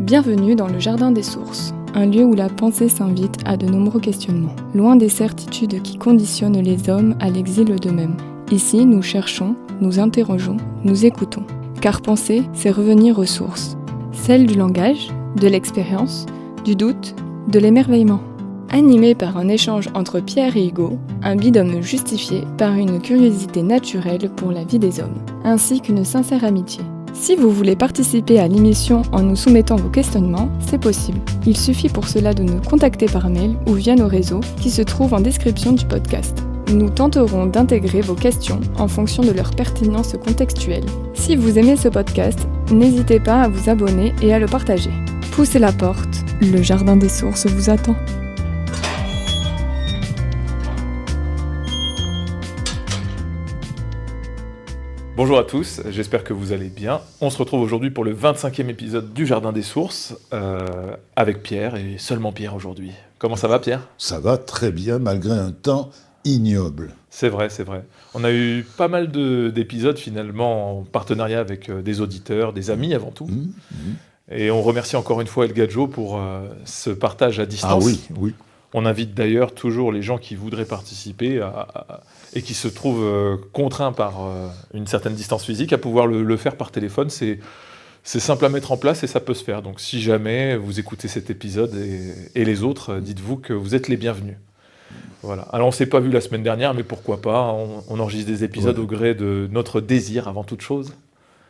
Bienvenue dans le Jardin des Sources, un lieu où la pensée s'invite à de nombreux questionnements, loin des certitudes qui conditionnent les hommes à l'exil d'eux-mêmes. Ici, nous cherchons, nous interrogeons, nous écoutons. Car penser, c'est revenir aux sources, celles du langage, de l'expérience, du doute, de l'émerveillement. Animé par un échange entre Pierre et Hugo, un binôme justifié par une curiosité naturelle pour la vie des hommes, ainsi qu'une sincère amitié. Si vous voulez participer à l'émission en nous soumettant vos questionnements, c'est possible. Il suffit pour cela de nous contacter par mail ou via nos réseaux qui se trouvent en description du podcast. Nous tenterons d'intégrer vos questions en fonction de leur pertinence contextuelle. Si vous aimez ce podcast, n'hésitez pas à vous abonner et à le partager. Poussez la porte, le Jardin des Sources vous attend. Bonjour à tous, j'espère que vous allez bien. On se retrouve aujourd'hui pour le 25e épisode du Jardin des Sources, avec Pierre, et seulement Pierre aujourd'hui. Comment ça va, Pierre ? Ça va très bien, malgré un temps ignoble. C'est vrai, c'est vrai. On a eu pas mal d'épisodes finalement en partenariat avec des auditeurs, des amis avant tout. Et on remercie encore une fois El Gadjo pour ce partage à distance. Ah oui. On invite d'ailleurs toujours les gens qui voudraient participer et qui se trouvent contraints par une certaine distance physique à pouvoir le faire par téléphone. C'est simple à mettre en place et ça peut se faire. Donc si jamais vous écoutez cet épisode et les autres, dites-vous que vous êtes les bienvenus. Voilà. Alors on ne s'est pas vu la semaine dernière, mais pourquoi pas, on enregistre des épisodes au gré de notre désir avant toute chose.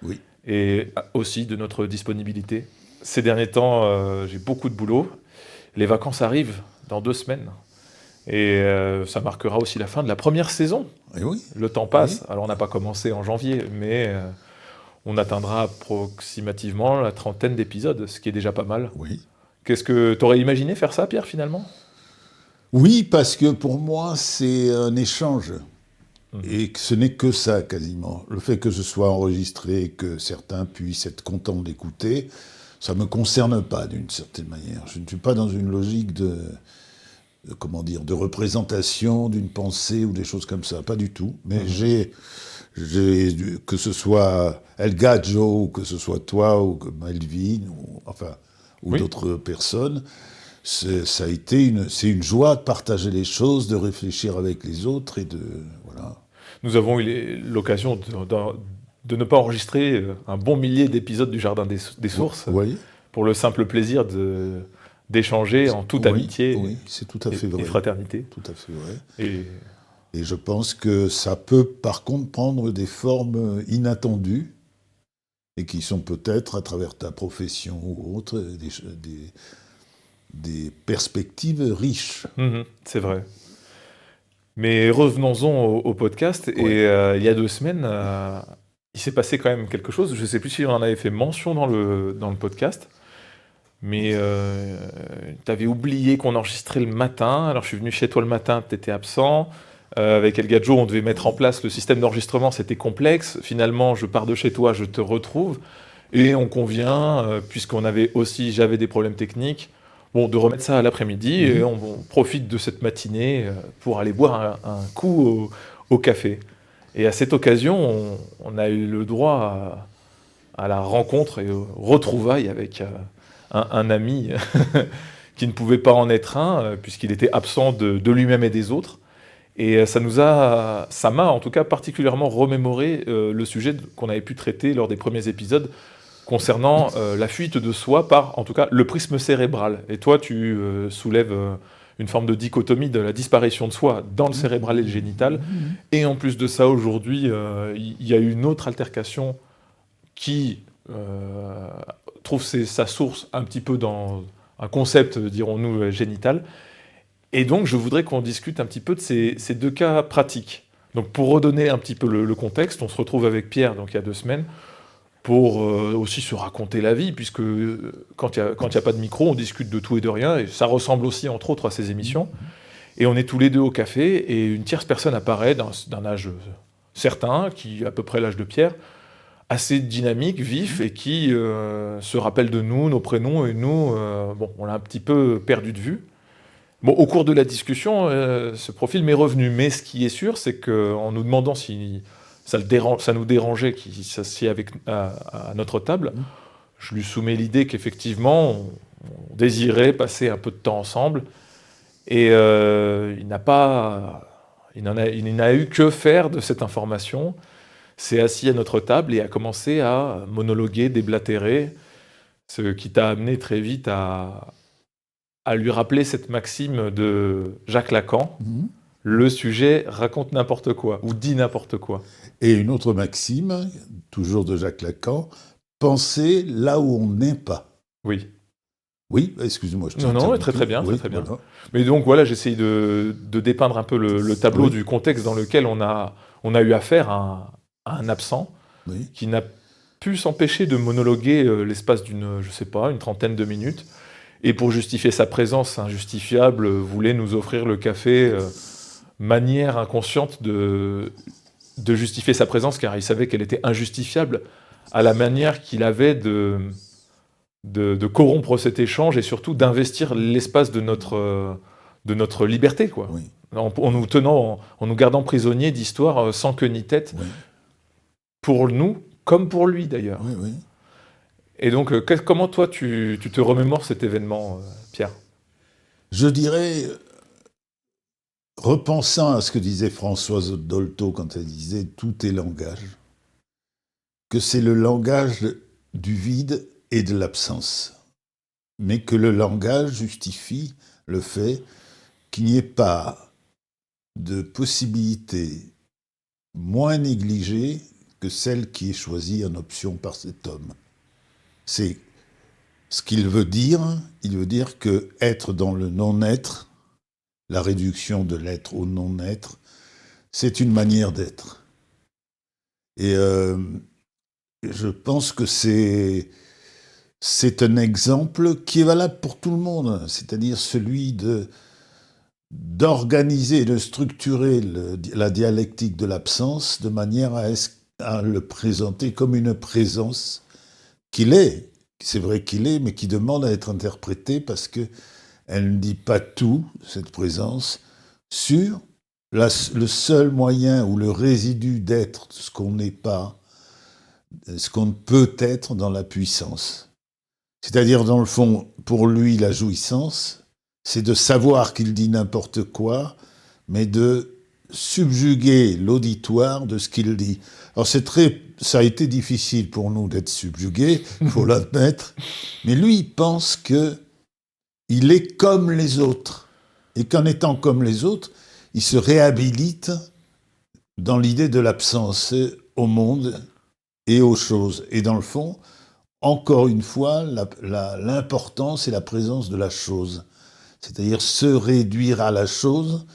Oui. Et aussi de notre disponibilité. Ces derniers temps, j'ai beaucoup de boulot. Les vacances arrivent dans 2 semaines. Et ça marquera aussi la fin de la première saison. Et oui. Le temps passe. Oui. Alors on n'a pas commencé en janvier, mais on atteindra approximativement la 30aine d'épisodes, ce qui est déjà pas mal. Oui. Qu'est-ce que tu aurais imaginé faire ça, Pierre, finalement ? Oui, parce que pour moi, c'est un échange. Et que ce n'est que ça, quasiment. Le fait que ce soit enregistré, que certains puissent être contents d'écouter, ça ne me concerne pas, d'une certaine manière. Je ne suis pas dans une logique de représentation d'une pensée ou des choses comme ça, pas du tout. Mais j'ai que ce soit El Gadjo, ou que ce soit toi, ou que Melvin, ou d'autres personnes, c'est une joie de partager les choses, de réfléchir avec les autres et de voilà. Nous avons eu l'occasion de ne pas enregistrer un bon millier d'épisodes du Jardin des Sources, pour le simple plaisir d'échanger en toute amitié c'est tout à fait vrai. Et fraternité. Tout à fait vrai. Et je pense que ça peut par contre prendre des formes inattendues et qui sont peut-être, à travers ta profession ou autre, des perspectives riches. C'est vrai. Mais revenons-en au podcast. Et il y a 2 semaines, il s'est passé quand même quelque chose. Je ne sais plus si on en avait fait mention dans le podcast. Mais tu avais oublié qu'on enregistrait le matin. Alors je suis venu chez toi le matin, tu étais absent. Avec El Gadjo, on devait mettre en place le système d'enregistrement, c'était complexe. Finalement, je pars de chez toi, je te retrouve. Et on convient, j'avais des problèmes techniques, de remettre ça à l'après-midi. Et on profite de cette matinée pour aller boire un coup au café. Et à cette occasion, on a eu le droit à la rencontre et aux retrouvailles avec un ami qui ne pouvait pas en être un, puisqu'il était absent de lui-même et des autres. Et ça m'a en tout cas particulièrement remémoré le sujet qu'on avait pu traiter lors des premiers épisodes concernant la fuite de soi par, en tout cas, le prisme cérébral. Et toi, tu soulèves une forme de dichotomie de la disparition de soi dans le cérébral et le génital. Et en plus de ça, aujourd'hui, il y a eu une autre altercation qui trouve sa source un petit peu dans un concept, dirons-nous, génital. Et donc, je voudrais qu'on discute un petit peu de ces 2 cas pratiques. Donc, pour redonner un petit peu le contexte, on se retrouve avec Pierre, donc il y a 2 semaines, pour aussi se raconter la vie, puisque quand il y a pas de micro, on discute de tout et de rien, et ça ressemble aussi, entre autres, à ces émissions. Et on est tous les 2 au café, et une tierce personne apparaît d'un âge certain, qui est à peu près l'âge de Pierre, assez dynamique, vif, et qui se rappelle de nous, nos prénoms, et nous, on l'a un petit peu perdu de vue. Au cours de la discussion, ce profil m'est revenu, mais ce qui est sûr, c'est qu'en nous demandant si ça nous dérangeait qu'il s'assied à notre table, je lui soumets l'idée qu'effectivement, on désirait passer un peu de temps ensemble. Et il n'a eu que faire de cette information. S'est assis à notre table et a commencé à monologuer, déblatérer, ce qui t'a amené très vite à lui rappeler cette maxime de Jacques Lacan. Le sujet raconte n'importe quoi, ou dit n'importe quoi. Et une autre maxime, toujours de Jacques Lacan, penser là où on n'est pas. Oui. Oui, excuse-moi. Non, très bien, oui, très bien. Voilà. Mais donc voilà, j'essaye de dépeindre un peu le tableau du contexte dans lequel on a eu affaire à un absent qui n'a pu s'empêcher de monologuer l'espace d'une, je sais pas, une trentaine de minutes. Et pour justifier sa présence injustifiable, voulait nous offrir le café, manière inconsciente de justifier sa présence, car il savait qu'elle était injustifiable à la manière qu'il avait de corrompre cet échange et surtout d'investir l'espace de notre liberté, quoi. Oui. En nous gardant prisonniers d'histoires sans queue ni tête, pour nous comme pour lui d'ailleurs. Oui. Et donc, comment toi tu te remémores cet événement, Pierre ? Je dirais, repensant à ce que disait Françoise Dolto quand elle disait « tout est langage », que c'est le langage du vide et de l'absence, mais que le langage justifie le fait qu'il n'y ait pas de possibilité moins négligée que celle qui est choisie en option par cet homme. C'est ce qu'il veut dire. Il veut dire que être dans le non-être, la réduction de l'être au non-être, c'est une manière d'être. Et je pense que c'est un exemple qui est valable pour tout le monde, c'est-à-dire celui d'organiser et de structurer la dialectique de l'absence de manière à le présenter comme une présence qu'il est. C'est vrai qu'il est, mais qui demande à être interprété parce qu'elle ne dit pas tout, cette présence, sur le seul moyen ou le résidu d'être, ce qu'on n'est pas, ce qu'on peut être dans la puissance. C'est-à-dire, dans le fond, pour lui, la jouissance, c'est de savoir qu'il dit n'importe quoi, mais de subjuguer l'auditoire de ce qu'il dit. Alors ça a été difficile pour nous d'être subjugués, il faut l'admettre, mais lui, il pense qu'il est comme les autres, et qu'en étant comme les autres, il se réhabilite dans l'idée de l'absence au monde et aux choses. Et dans le fond, encore une fois, l'importance et la présence de la chose, c'est-à-dire se réduire à la chose,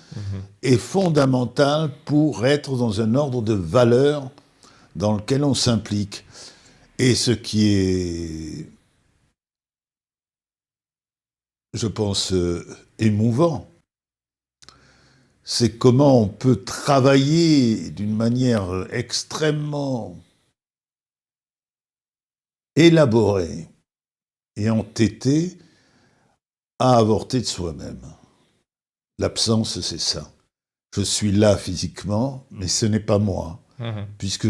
est fondamental pour être dans un ordre de valeurs dans lequel on s'implique. Et ce qui est, je pense, émouvant, c'est comment on peut travailler d'une manière extrêmement élaborée et entêtée à avorter de soi-même. L'absence, c'est ça. Je suis là physiquement, mais ce n'est pas moi, puisque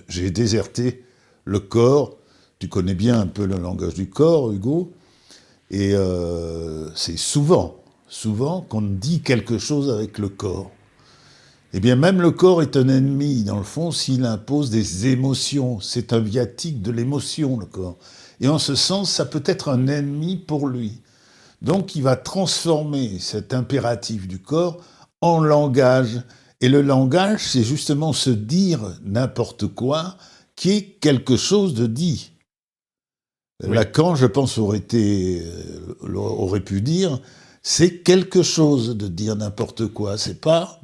j'ai déserté le corps. Tu connais bien un peu le langage du corps, Hugo, et c'est souvent qu'on dit quelque chose avec le corps. Eh bien, même le corps est un ennemi, dans le fond, s'il impose des émotions. C'est un viatique de l'émotion, le corps. Et en ce sens, ça peut être un ennemi pour lui. Donc, il va transformer cet impératif du corps en langage. Et le langage, c'est justement se dire n'importe quoi qui est quelque chose de dit. Oui. Lacan, je pense, aurait pu dire, c'est quelque chose de dire n'importe quoi. C'est pas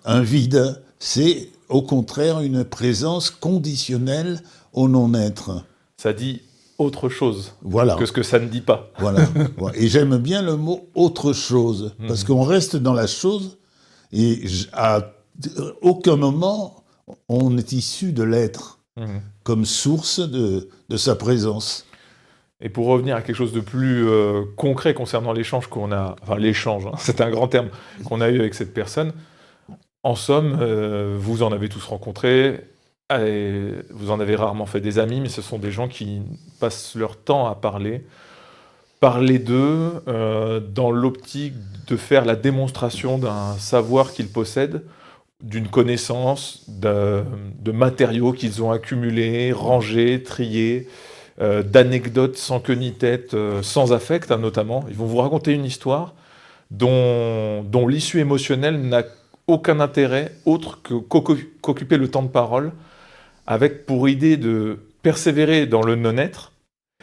un vide, c'est au contraire une présence conditionnelle au non-être. Ça dit autre chose que ce que ça ne dit pas. Voilà. Et j'aime bien le mot « autre chose », parce qu'on reste dans la chose, et à aucun moment, on est issu de l'être, comme source de sa présence. Et pour revenir à quelque chose de plus concret concernant l'échange qu'on a... Enfin, l'échange, c'est un grand terme qu'on a eu avec cette personne. En somme, vous en avez tous rencontré, vous en avez rarement fait des amis, mais ce sont des gens qui passent leur temps à parler d'eux, dans l'optique de faire la démonstration d'un savoir qu'ils possèdent, d'une connaissance, de matériaux qu'ils ont accumulés, rangés, triés, d'anecdotes sans queue ni tête, sans affect, hein, notamment. Ils vont vous raconter une histoire dont l'issue émotionnelle n'a aucun intérêt autre qu'occuper le temps de parole, avec pour idée de persévérer dans le non-être,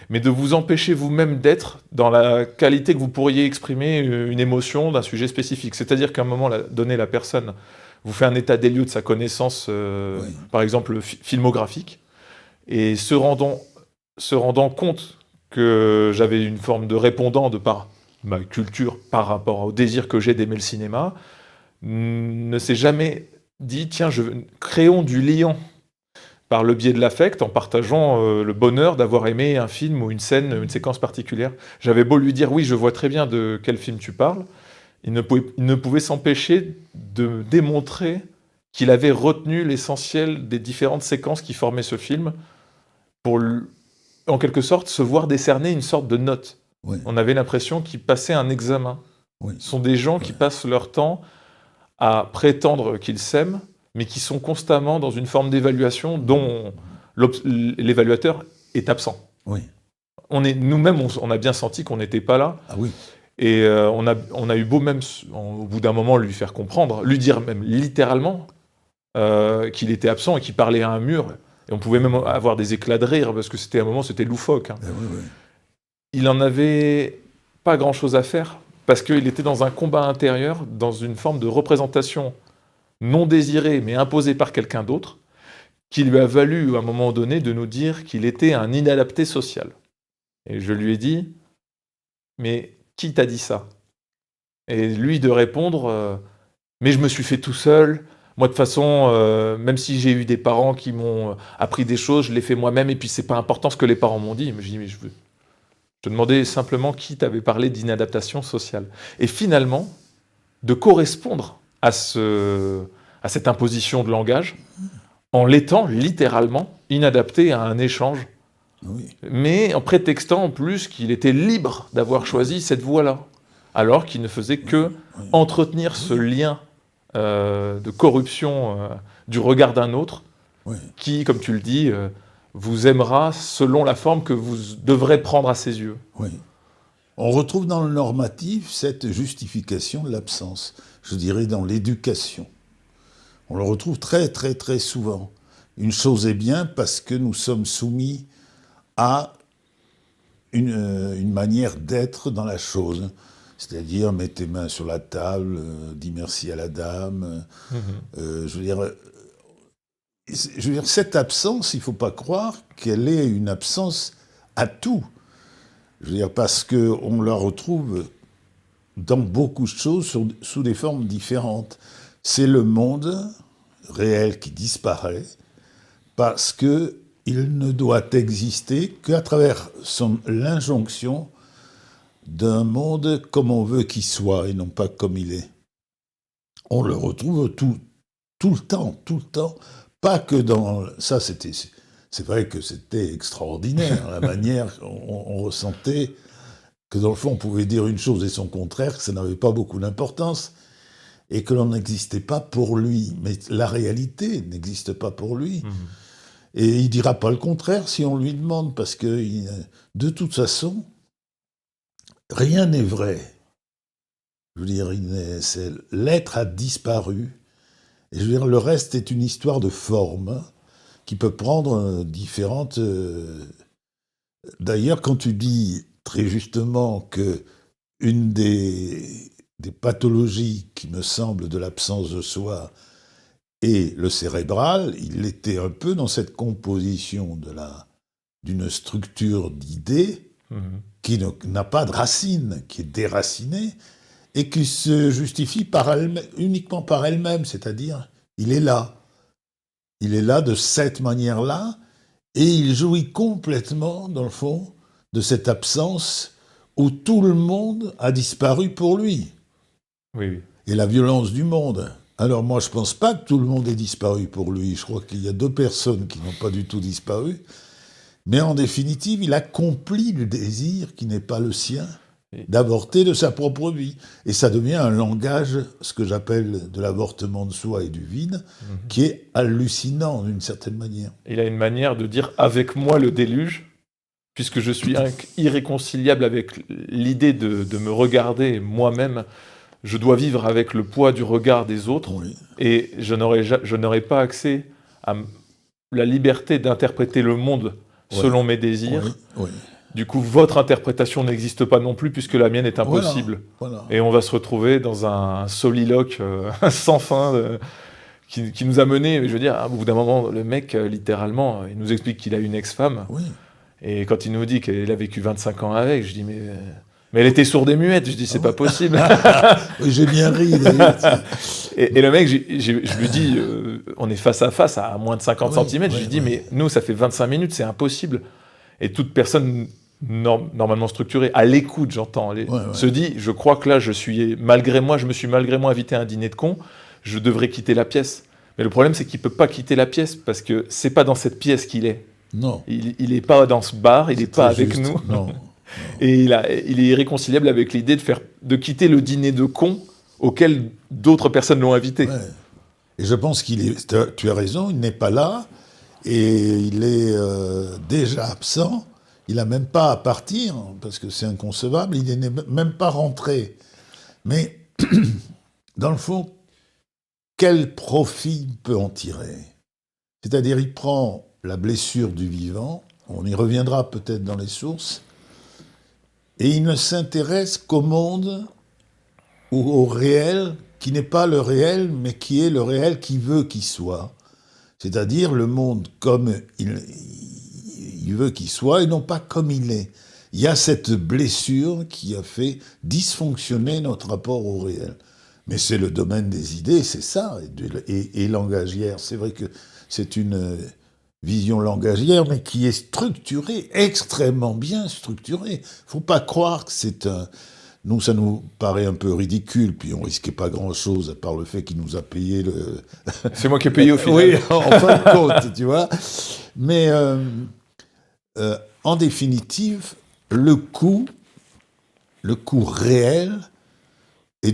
mais de vous empêcher vous-même d'être dans la qualité que vous pourriez exprimer une émotion d'un sujet spécifique. C'est-à-dire qu'à un moment donné, la personne vous fait un état des lieux de sa connaissance, par exemple filmographique, et se rendant compte que j'avais une forme de répondant de par ma culture par rapport au désir que j'ai d'aimer le cinéma, ne s'est jamais dit, tiens, créons du lien par le biais de l'affect, en partageant le bonheur d'avoir aimé un film ou une scène, une séquence particulière. J'avais beau lui dire, oui, je vois très bien de quel film tu parles, il ne pouvait s'empêcher de démontrer qu'il avait retenu l'essentiel des différentes séquences qui formaient ce film pour, en quelque sorte, se voir décerner une sorte de note. Oui. On avait l'impression qu'ils passaient un examen. Oui. Ce sont des gens qui passent leur temps à prétendre qu'ils s'aiment, mais qui sont constamment dans une forme d'évaluation dont l'évaluateur est absent. Oui. Nous-mêmes, on a bien senti qu'on n'était pas là. Ah oui. Et on a eu beau même, au bout d'un moment, lui faire comprendre, lui dire même littéralement qu'il était absent et qu'il parlait à un mur. Et on pouvait même avoir des éclats de rire, parce que c'était un moment, c'était loufoque. Hein. Oui. Il n'en avait pas grand-chose à faire, parce qu'il était dans un combat intérieur, dans une forme de représentation non désirée, mais imposée par quelqu'un d'autre, qui lui a valu, à un moment donné, de nous dire qu'il était un inadapté social. Et je lui ai dit, mais qui t'a dit ça ? Et lui de répondre, mais je me suis fait tout seul. Moi, de toute façon, même si j'ai eu des parents qui m'ont appris des choses, je l'ai fait moi-même, et puis c'est pas important ce que les parents m'ont dit. Mais je dis, mais je te demandais simplement qui t'avait parlé d'inadaptation sociale. Et finalement, de correspondre à cette imposition de langage, en l'étant littéralement inadapté à un échange, mais en prétextant en plus qu'il était libre d'avoir choisi cette voie-là, alors qu'il ne faisait que entretenir ce lien de corruption du regard d'un autre, qui, comme tu le dis, vous aimera selon la forme que vous devrez prendre à ses yeux. Oui. On retrouve dans le normatif cette justification de l'absence, je dirais dans l'éducation. On le retrouve très très très souvent. Une chose est bien parce que nous sommes soumis à une manière d'être dans la chose. C'est-à-dire, mets tes mains sur la table, dis merci à la dame. Je veux dire, cette absence, il ne faut pas croire qu'elle est une absence à tout. Je veux dire, parce qu'on la retrouve dans beaucoup de choses sous des formes différentes. C'est le monde réel qui disparaît parce qu'il ne doit exister qu'à travers l'injonction d'un monde comme on veut qu'il soit et non pas comme il est. On le retrouve tout le temps, pas que dans... Ça, c'est vrai que c'était extraordinaire, la manière on ressentait que dans le fond, on pouvait dire une chose et son contraire, que ça n'avait pas beaucoup d'importance, et que l'on n'existait pas pour lui. Mais la réalité n'existe pas pour lui. Et il ne dira pas le contraire si on lui demande, parce que de toute façon, rien n'est vrai. Je veux dire, l'être a disparu, et je veux dire, le reste est une histoire de forme qui peut prendre différentes... D'ailleurs, quand tu dis très justement que une des pathologies qui me semble de l'absence de soi est le cérébral, il était un peu dans cette composition d'une structure d'idées qui n'a pas de racine, qui est déracinée, et qui se justifie uniquement par elle-même, c'est-à-dire, il est là. Il est là de cette manière-là, et il jouit complètement, dans le fond, de cette absence où tout le monde a disparu pour lui. Oui. Et la violence du monde, Alors moi, je pense pas que tout le monde ait disparu pour lui. Je crois qu'il y a 2 personnes qui n'ont pas du tout disparu. Mais en définitive, il accomplit le désir qui n'est pas le sien d'avorter de sa propre vie. Et ça devient un langage, ce que j'appelle de l'avortement de soi et du vide, qui est hallucinant d'une certaine manière. Il a une manière de dire « avec moi le déluge », puisque je suis irréconciliable avec l'idée de me regarder moi-même. Je dois vivre avec le poids du regard des autres, Oui. et je n'aurai pas accès à la liberté d'interpréter le monde selon mes désirs. Oui, oui. Du coup, votre interprétation n'existe pas non plus, puisque la mienne est impossible. Voilà. Et on va se retrouver dans un soliloque sans fin qui nous a menés, je veux dire, au bout d'un moment, le mec, littéralement, il nous explique qu'il a une ex-femme. Oui. Et quand il nous dit qu'elle a vécu 25 ans avec, je dis, mais elle était sourde et muette. Je dis, c'est pas possible. Oui, j'ai bien ri, d'ailleurs. Et le mec, je lui dis, on est face à face à moins de 50 cm. Je lui dis, mais nous, ça fait 25 minutes, c'est impossible. Et toute personne normalement structurée, à l'écoute, j'entends, se dit, je crois que là, je me suis malgré moi invité à un dîner de cons, je devrais quitter la pièce. Mais le problème, c'est qu'il peut pas quitter la pièce parce que c'est pas dans cette pièce qu'il est. Non. Il est pas dans ce bar, il est pas avec juste. nous. Non. Et il est irréconciliable avec l'idée de quitter le dîner de cons auquel d'autres personnes l'ont invité. Ouais. Et je pense tu as raison, il n'est pas là, et il est déjà absent. Il n'a même pas à partir, parce que c'est inconcevable, il n'est même pas rentré. Mais, dans le fond, quel profit il peut en tirer ? C'est-à-dire, il prend la blessure du vivant, on y reviendra peut-être dans les sources, et il ne s'intéresse qu'au monde ou au réel, qui n'est pas le réel, mais qui est le réel qu'il veut qu'il soit. C'est-à-dire le monde comme il veut qu'il soit, et non pas comme il est. Il y a cette blessure qui a fait dysfonctionner notre rapport au réel. Mais c'est le domaine des idées, c'est ça, et langagière. C'est vrai que c'est une vision langagière, mais qui est structurée, extrêmement bien structurée. Il ne faut pas croire que c'est un... Nous, ça nous paraît un peu ridicule, puis on risquait pas grand-chose, à part le fait qu'il nous a payé le... C'est moi qui ai payé au final. Oui, en fin de compte, tu vois. Mais en définitive, le coût réel, et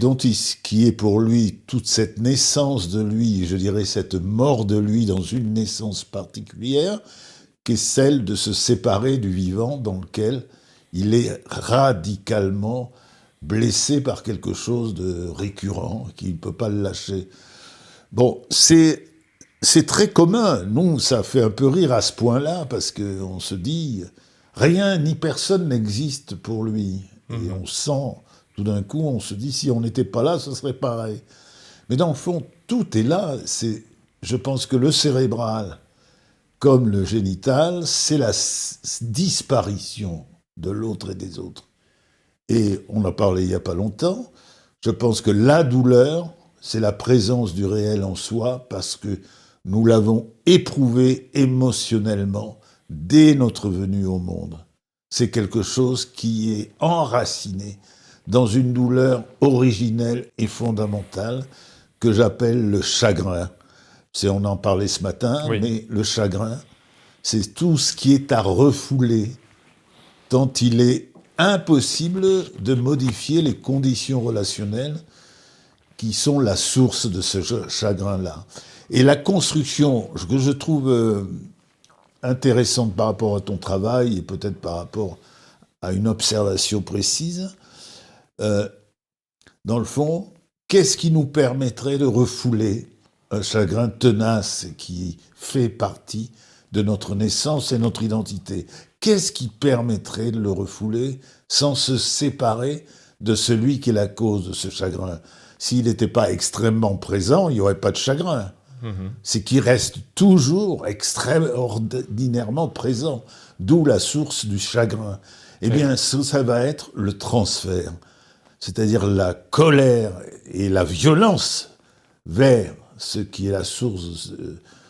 qui est pour lui toute cette naissance de lui, je dirais cette mort de lui dans une naissance particulière, qui est celle de se séparer du vivant dans lequel il est radicalement blessé par quelque chose de récurrent, qui ne peut pas le lâcher. Bon, c'est très commun. Nous, ça fait un peu rire à ce point-là, parce qu'on se dit, rien ni personne n'existe pour lui. Et on sent, tout d'un coup, on se dit, si on n'était pas là, ce serait pareil. Mais dans le fond, tout est là. Je pense que le cérébral, comme le génital, c'est la disparition de l'autre et des autres. Et on a parlé il n'y a pas longtemps, je pense que la douleur, c'est la présence du réel en soi, parce que nous l'avons éprouvé émotionnellement dès notre venue au monde. C'est quelque chose qui est enraciné dans une douleur originelle et fondamentale que j'appelle le chagrin. On en parlait ce matin, oui. Mais le chagrin, c'est tout ce qui est à refouler, tant il est impossible de modifier les conditions relationnelles qui sont la source de ce chagrin-là. Et la construction, que je trouve intéressante par rapport à ton travail et peut-être par rapport à une observation précise, dans le fond, qu'est-ce qui nous permettrait de refouler un chagrin tenace qui fait partie de notre naissance et notre identité? Qu'est-ce qui permettrait de le refouler sans se séparer de celui qui est la cause de ce chagrin? S'il n'était pas extrêmement présent, il n'y aurait pas de chagrin. C'est qu'il reste toujours extraordinairement présent, d'où la source du chagrin. Eh bien, ça va être le transfert, c'est-à-dire la colère et la violence vers ce qui est la source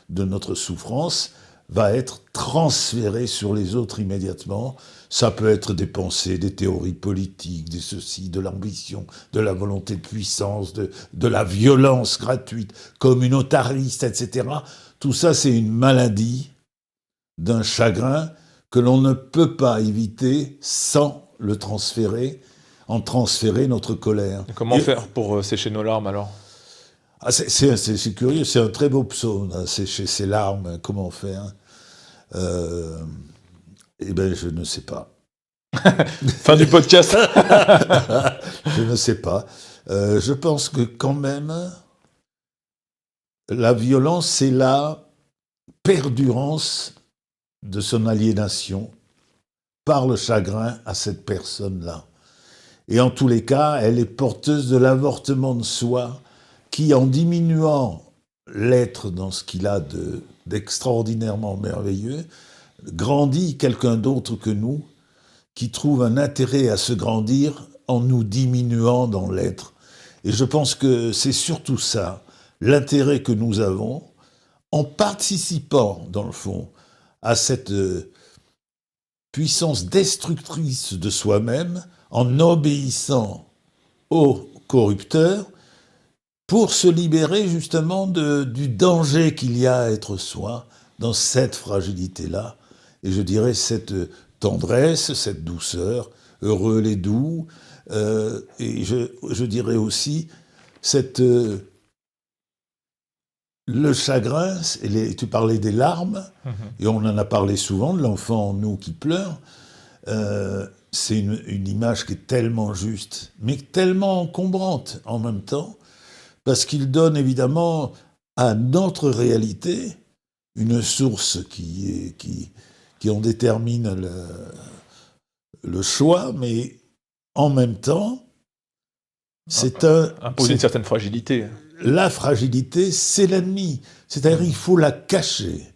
de notre souffrance, va être transféré sur les autres immédiatement. Ça peut être des pensées, des théories politiques, des ceci, de l'ambition, de la volonté de puissance, de la violence gratuite, communautariste, etc. Tout ça, c'est une maladie d'un chagrin que l'on ne peut pas éviter sans le transférer, en transférer notre colère. Et comment faire pour sécher nos larmes alors ? C'est curieux, c'est un très beau psaume, hein, sécher ses larmes, comment faire Eh bien, je ne sais pas. Fin du podcast. Je ne sais pas. Je pense que quand même, la violence, c'est la perdurance de son aliénation par le chagrin à cette personne-là. Et en tous les cas, elle est porteuse de l'avortement de soi qui, en diminuant l'être dans ce qu'il a d'extraordinairement merveilleux, grandit quelqu'un d'autre que nous, qui trouve un intérêt à se grandir en nous diminuant dans l'être. Et je pense que c'est surtout ça, l'intérêt que nous avons, en participant, dans le fond, à cette puissance destructrice de soi-même, en obéissant au corrupteur, pour se libérer justement du danger qu'il y a à être soi, dans cette fragilité-là, et je dirais cette tendresse, cette douceur, heureux les doux, et je dirais aussi le chagrin, tu parlais des larmes, et on en a parlé souvent, de l'enfant en nous qui pleure, c'est une image qui est tellement juste, mais tellement encombrante en même temps, parce qu'il donne évidemment à notre réalité une source qui en détermine le choix, mais en même temps, imposer une certaine fragilité. La fragilité, c'est l'ennemi. C'est-à-dire qu'il faut la cacher.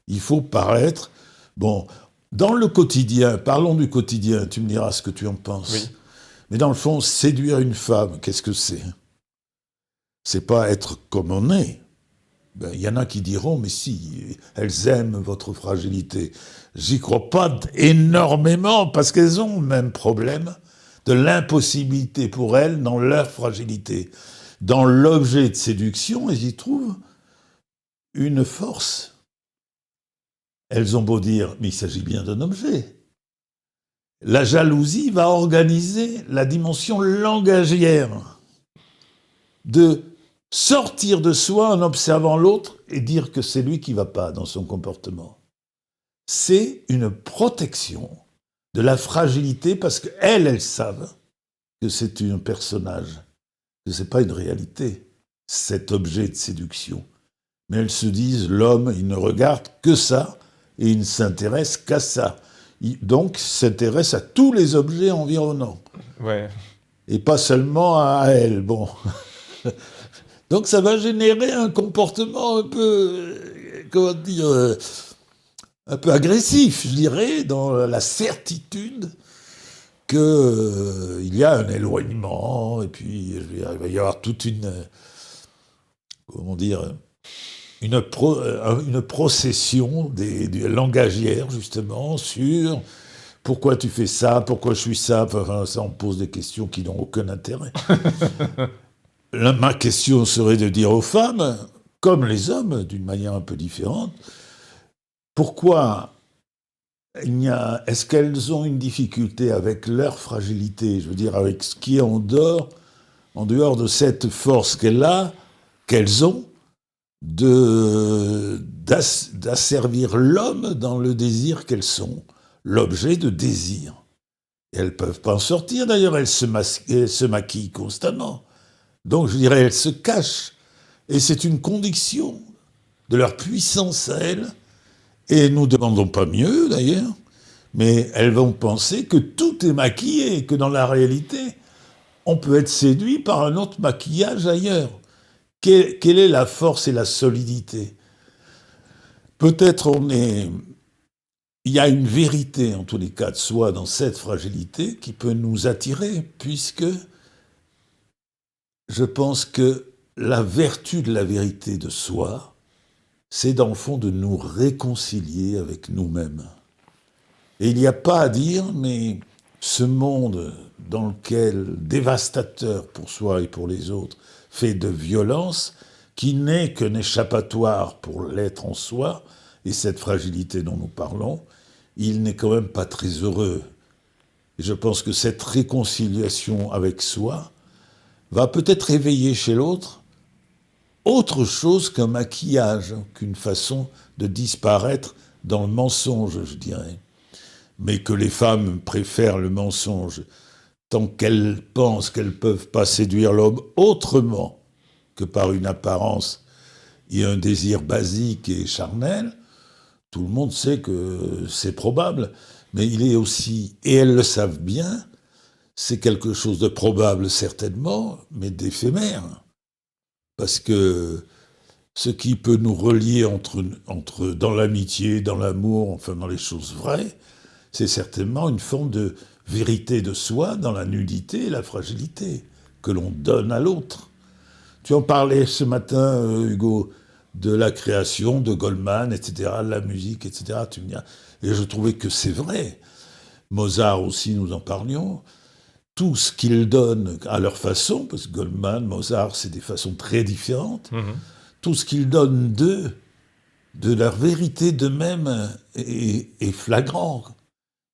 Il faut paraître... Bon, dans le quotidien, parlons du quotidien, tu me diras ce que tu en penses. Oui. Mais dans le fond, séduire une femme, qu'est-ce que c'est ? C'est pas être comme on est. Ben, y en a qui diront, mais si, elles aiment votre fragilité. J'y crois pas énormément, parce qu'elles ont le même problème de l'impossibilité pour elles dans leur fragilité. Dans l'objet de séduction, elles y trouvent une force. Elles ont beau dire, mais il s'agit bien d'un objet. La jalousie va organiser la dimension langagière de sortir de soi en observant l'autre et dire que c'est lui qui ne va pas dans son comportement. C'est une protection de la fragilité parce qu'elles savent que c'est un personnage, que ce n'est pas une réalité, cet objet de séduction. Mais elles se disent, l'homme, il ne regarde que ça et il ne s'intéresse qu'à ça. Donc, il s'intéresse à tous les objets environnants. Ouais. Et pas seulement à elle. Bon. Donc, ça va générer un comportement un peu, comment dire, un peu agressif, je dirais, dans la certitude qu'il y a un éloignement, et puis il va y avoir toute une, comment dire, une procession des langagières, justement, sur pourquoi tu fais ça, pourquoi je suis ça. Enfin, ça, on pose des questions qui n'ont aucun intérêt. Ma question serait de dire aux femmes, comme les hommes, d'une manière un peu différente, pourquoi est-ce qu'elles ont une difficulté avec leur fragilité, je veux dire, avec ce qui est en dehors de cette force qu'elles ont, d'asservir l'homme dans le désir qu'elles sont, l'objet de désir. Et elles ne peuvent pas en sortir, d'ailleurs, elles se maquillent constamment. Donc, je dirais, elles se cachent. Et c'est une condition de leur puissance à elles. Et nous ne demandons pas mieux, d'ailleurs, mais elles vont penser que tout est maquillé, et que dans la réalité, on peut être séduit par un autre maquillage ailleurs. Quelle est la force et la solidité ? Peut-être il y a une vérité, en tous les cas de soi, dans cette fragilité qui peut nous attirer, puisque je pense que la vertu de la vérité de soi, c'est dans le fond de nous réconcilier avec nous-mêmes. Et il n'y a pas à dire, mais ce monde dans lequel, dévastateur pour soi et pour les autres, fait de violence, qui n'est qu'un échappatoire pour l'être en soi, et cette fragilité dont nous parlons, il n'est quand même pas très heureux. Et je pense que cette réconciliation avec soi va peut-être réveiller chez l'autre autre chose qu'un maquillage, qu'une façon de disparaître dans le mensonge, je dirais. Mais que les femmes préfèrent le mensonge tant qu'elles pensent qu'elles ne peuvent pas séduire l'homme autrement que par une apparence et un désir basique et charnel, tout le monde sait que c'est probable, mais il est aussi, et elles le savent bien, c'est quelque chose de probable certainement, mais d'éphémère. Parce que ce qui peut nous relier dans l'amitié, dans l'amour, enfin dans les choses vraies, c'est certainement une forme de vérité de soi dans la nudité et la fragilité que l'on donne à l'autre. Tu en parlais ce matin, Hugo, de la création de Goldman, etc., la musique, etc. Tu me dis, et je trouvais que c'est vrai. Mozart aussi, nous en parlions. Tout ce qu'ils donnent à leur façon, parce que Goldman, Mozart, c'est des façons très différentes, tout ce qu'ils donnent d'eux, de leur vérité d'eux-mêmes, est flagrant.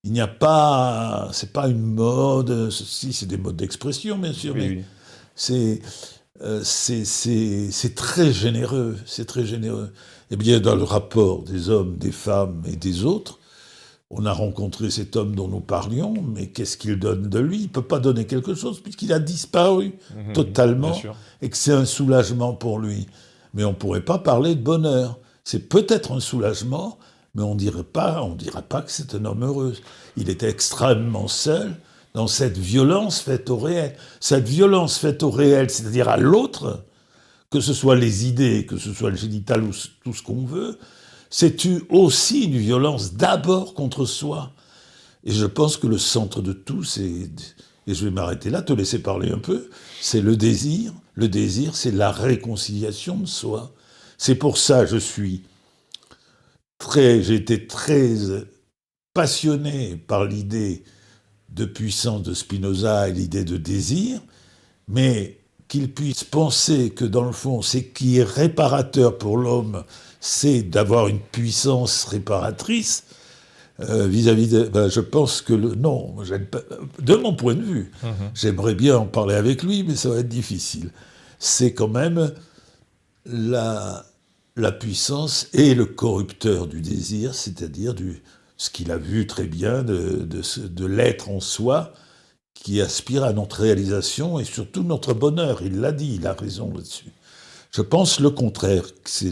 Il n'y a pas, c'est pas une mode, si c'est des modes d'expression bien sûr, mais c'est très généreux, c'est très généreux. Et bien dans le rapport des hommes, des femmes et des autres, on a rencontré cet homme dont nous parlions, mais qu'est-ce qu'il donne de lui ? Il ne peut pas donner quelque chose puisqu'il a disparu totalement et que c'est un soulagement pour lui. Mais on ne pourrait pas parler de bonheur. C'est peut-être un soulagement, mais on ne dira pas que c'est un homme heureux. Il était extrêmement seul dans cette violence faite au réel. Cette violence faite au réel, c'est-à-dire à l'autre, que ce soit les idées, que ce soit le génital ou tout ce qu'on veut, c'est aussi une violence d'abord contre soi. Et je pense que le centre de tout, et je vais m'arrêter là, te laisser parler un peu, c'est le désir. Le désir, c'est la réconciliation de soi. C'est pour ça que j'ai été très passionné par l'idée de puissance de Spinoza et l'idée de désir, mais qu'il puisse penser que dans le fond, ce qui est réparateur pour l'homme, c'est d'avoir une puissance réparatrice vis-à-vis de... je pense que non, de mon point de vue, j'aimerais bien en parler avec lui, mais ça va être difficile. C'est quand même la puissance et le corrupteur du désir, c'est-à-dire ce qu'il a vu très bien de l'être en soi, qui aspire à notre réalisation et surtout notre bonheur. Il l'a dit, il a raison là-dessus. Je pense le contraire, que c'est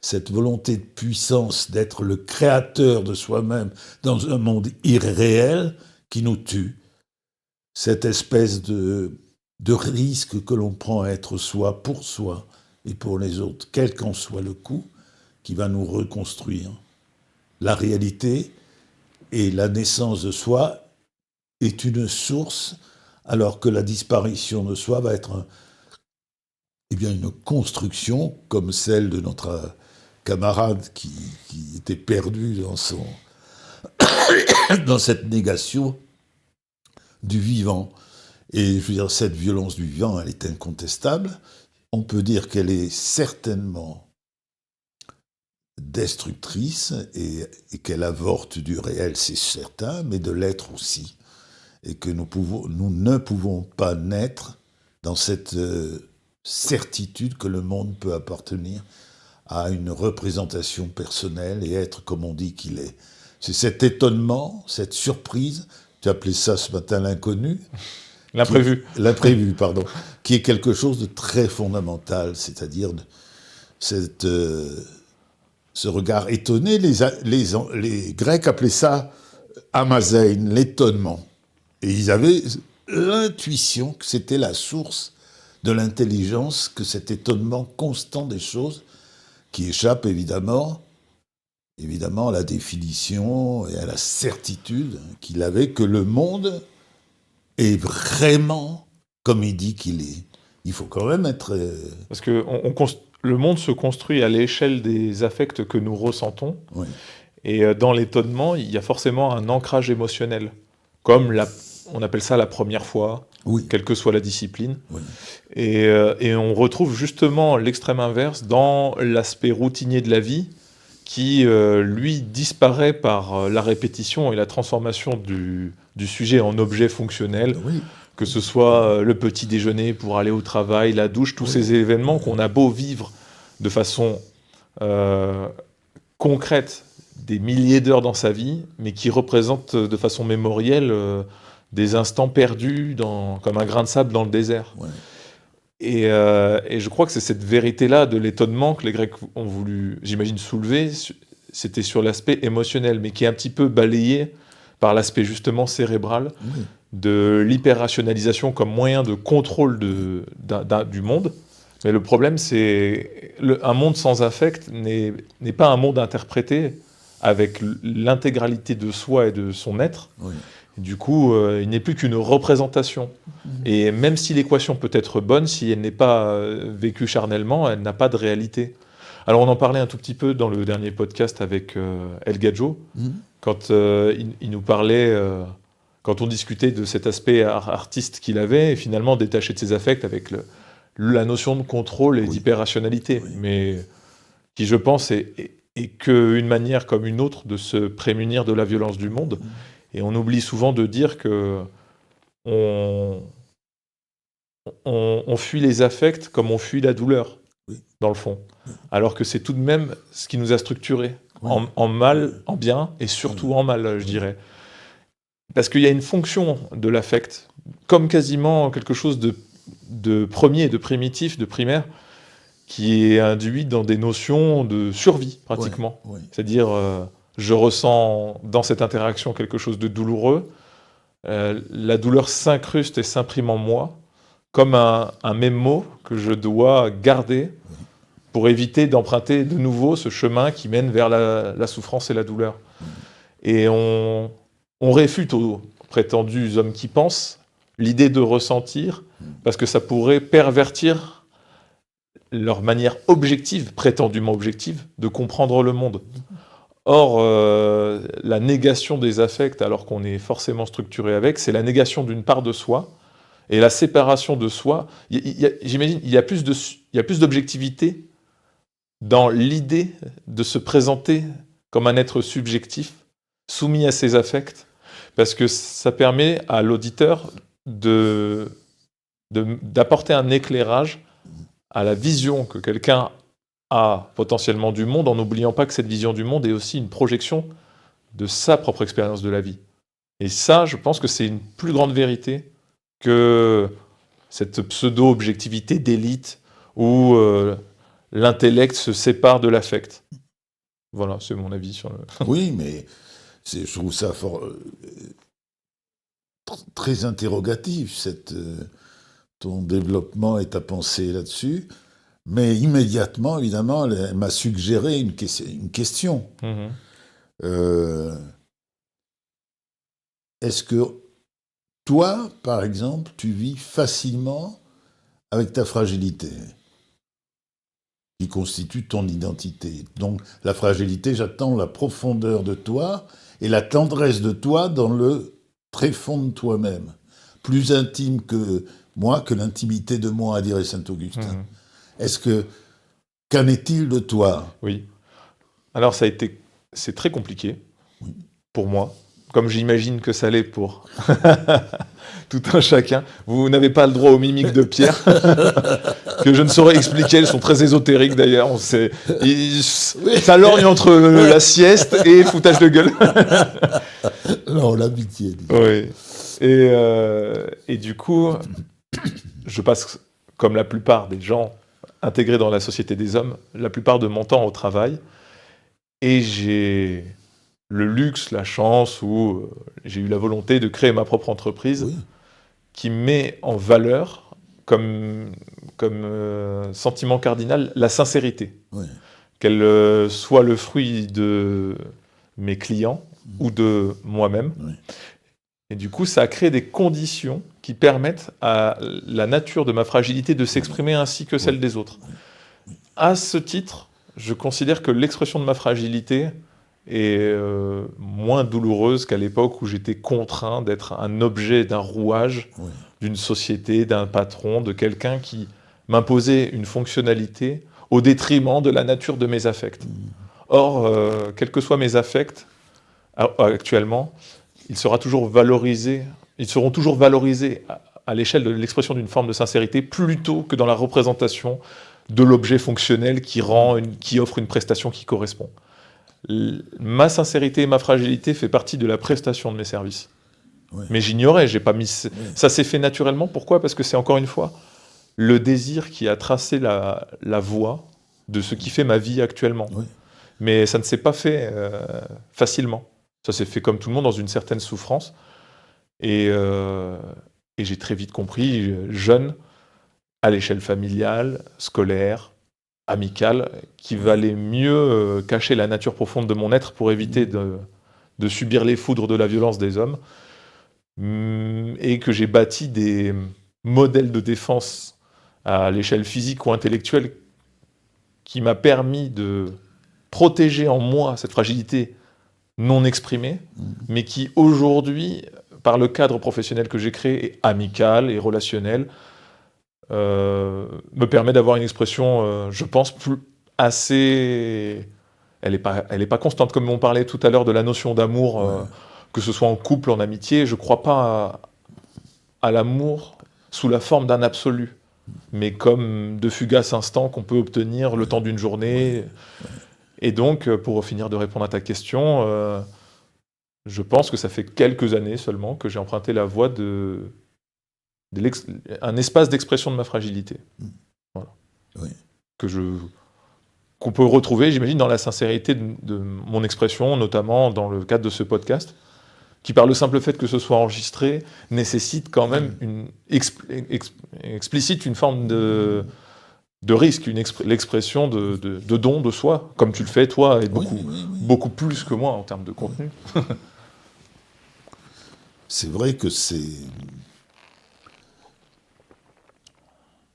cette volonté de puissance, d'être le créateur de soi-même dans un monde irréel qui nous tue. Cette espèce de risque que l'on prend à être soi pour soi et pour les autres, quel qu'en soit le coût, qui va nous reconstruire. La réalité et la naissance de soi est une source, alors que la disparition de soi va être une construction comme celle de notre camarade qui était perdu dans cette négation du vivant. Et je veux dire, cette violence du vivant, elle est incontestable. On peut dire qu'elle est certainement destructrice et qu'elle avorte du réel, c'est certain, mais de l'être aussi. Et que nous ne pouvons pas naître dans cette certitude que le monde peut appartenir à une représentation personnelle et être comme on dit qu'il est. C'est cet étonnement, cette surprise, tu appelais ça ce matin l'inconnu. L'imprévu, pardon, qui est quelque chose de très fondamental, c'est-à-dire ce regard étonné. Les Grecs appelaient ça amazein, l'étonnement. Et ils avaient l'intuition que c'était la source de l'intelligence, que cet étonnement constant des choses qui échappe évidemment à la définition et à la certitude qu'il avait que le monde est vraiment comme il dit qu'il est. Il faut quand même être... Parce que le monde se construit à l'échelle des affects que nous ressentons. Oui. Et dans l'étonnement, il y a forcément un ancrage émotionnel. Comme on appelle ça la première fois, Oui. quelle que soit la discipline. Oui. Et on retrouve justement l'extrême inverse dans l'aspect routinier de la vie, qui, lui, disparaît par la répétition et la transformation du sujet en objet fonctionnel, Oui. que ce soit le petit déjeuner pour aller au travail, la douche, tous ces événements qu'on a beau vivre de façon concrète des milliers d'heures dans sa vie, mais qui représentent de façon mémorielle des instants perdus comme un grain de sable dans le désert. Ouais. Et je crois que c'est cette vérité-là de l'étonnement que les Grecs ont voulu, j'imagine, soulever. C'était sur l'aspect émotionnel, mais qui est un petit peu balayé par l'aspect justement cérébral de l'hyper-rationalisation comme moyen de contrôle du monde. Mais le problème, c'est un monde sans affect n'est pas un monde interprété avec l'intégralité de soi et de son être. Oui. Du coup, il n'est plus qu'une représentation. Et même si l'équation peut être bonne, si elle n'est pas vécue charnellement, elle n'a pas de réalité. Alors on en parlait un tout petit peu dans le dernier podcast avec El Gadjo, quand il nous parlait, quand on discutait de cet aspect artiste qu'il avait, et finalement détaché de ses affects avec la notion de contrôle et d'hyper-rationalité, mais qui, je pense, est qu'une manière comme une autre de se prémunir de la violence du monde. Et on oublie souvent de dire que on fuit les affects comme on fuit la douleur, dans le fond. Alors que c'est tout de même ce qui nous a structurés, en mal, en bien, et surtout en mal, je dirais. Parce qu'il y a une fonction de l'affect, comme quasiment quelque chose de premier, de primitif, de primaire, qui est induit dans des notions de survie, pratiquement. C'est-à-dire... je ressens dans cette interaction quelque chose de douloureux. La douleur s'incruste et s'imprime en moi comme un mémo que je dois garder pour éviter d'emprunter de nouveau ce chemin qui mène vers la souffrance et la douleur. Et on réfute aux prétendus hommes qui pensent l'idée de ressentir, parce que ça pourrait pervertir leur manière objective, prétendument objective, de comprendre le monde. Or, la négation des affects, alors qu'on est forcément structuré avec, c'est la négation d'une part de soi, et la séparation de soi. J'imagine il y a plus d'objectivité dans l'idée de se présenter comme un être subjectif, soumis à ses affects, parce que ça permet à l'auditeur d'apporter un éclairage à la vision que quelqu'un a potentiellement du monde, en n'oubliant pas que cette vision du monde est aussi une projection de sa propre expérience de la vie. Et ça, je pense que c'est une plus grande vérité que cette pseudo-objectivité d'élite où l'intellect se sépare de l'affect. Voilà, c'est mon avis sur le... Oui, mais je trouve ça très interrogatif, ton développement et ta pensée là-dessus. Mais immédiatement, évidemment, elle m'a suggéré une question. Est-ce que toi, par exemple, tu vis facilement avec ta fragilité, qui constitue ton identité? Donc, la fragilité, j'attends la profondeur de toi et la tendresse de toi dans le tréfonds de toi-même, plus intime que moi, que l'intimité de moi, dirait Saint-Augustin. Qu'en est-il de toi? Oui. Alors c'est très compliqué pour moi, comme j'imagine que ça l'est pour tout un chacun. Vous n'avez pas le droit aux mimiques de Pierre, que je ne saurais expliquer, elles sont très ésotériques d'ailleurs. Ça lorgne entre la sieste et foutage de gueule. Non, l'amitié. Oui. Et du coup, je passe, comme la plupart des gens intégré dans la société des hommes, la plupart de mon temps au travail, et j'ai le luxe, la chance, ou j'ai eu la volonté de créer ma propre entreprise qui met en valeur comme sentiment cardinal la sincérité, qu'elle soit le fruit de mes clients ou de moi-même. Et du coup, ça a créé des conditions qui permettent à la nature de ma fragilité de s'exprimer ainsi que celle des autres. À ce titre, je considère que l'expression de ma fragilité est moins douloureuse qu'à l'époque où j'étais contraint d'être un objet d'un rouage Oui. d'une société, d'un patron, de quelqu'un qui m'imposait une fonctionnalité au détriment de la nature de mes affects. Or, quels que soient mes affects, actuellement, ils seront toujours valorisés à l'échelle de l'expression d'une forme de sincérité plutôt que dans la représentation de l'objet fonctionnel qui offre une prestation qui correspond. Ma sincérité et ma fragilité fait partie de la prestation de mes services. Oui. Mais j'ignorais, j'ai pas mis. Oui. Ça s'est fait naturellement. Pourquoi ? Parce que c'est encore une fois le désir qui a tracé la voie de ce qui fait ma vie actuellement. Oui. Mais ça ne s'est pas fait facilement. Ça s'est fait comme tout le monde dans une certaine souffrance. Et j'ai très vite compris, jeune, à l'échelle familiale, scolaire, amicale, qu'il valait mieux cacher la nature profonde de mon être pour éviter de subir les foudres de la violence des hommes. Et que j'ai bâti des modèles de défense à l'échelle physique ou intellectuelle qui m'a permis de protéger en moi cette fragilité non exprimée, mais qui aujourd'hui, par le cadre professionnel que j'ai créé, et amical et relationnel, me permet d'avoir une expression, je pense, assez... Elle n'est pas constante, comme on parlait tout à l'heure de la notion d'amour, que ce soit en couple, en amitié. Je ne crois pas à l'amour sous la forme d'un absolu, mais comme de fugaces instants qu'on peut obtenir le temps d'une journée. Et donc, pour finir de répondre à ta question, je pense que ça fait quelques années seulement que j'ai emprunté la voie un espace d'expression de ma fragilité. Voilà. Oui. Qu'on peut retrouver, j'imagine, dans la sincérité de mon expression, notamment dans le cadre de ce podcast, qui, par le simple fait que ce soit enregistré, nécessite quand même explicite une forme de risque, l'expression de don de soi, comme tu le fais, toi, et beaucoup plus que moi en termes de contenu. C'est vrai que c'est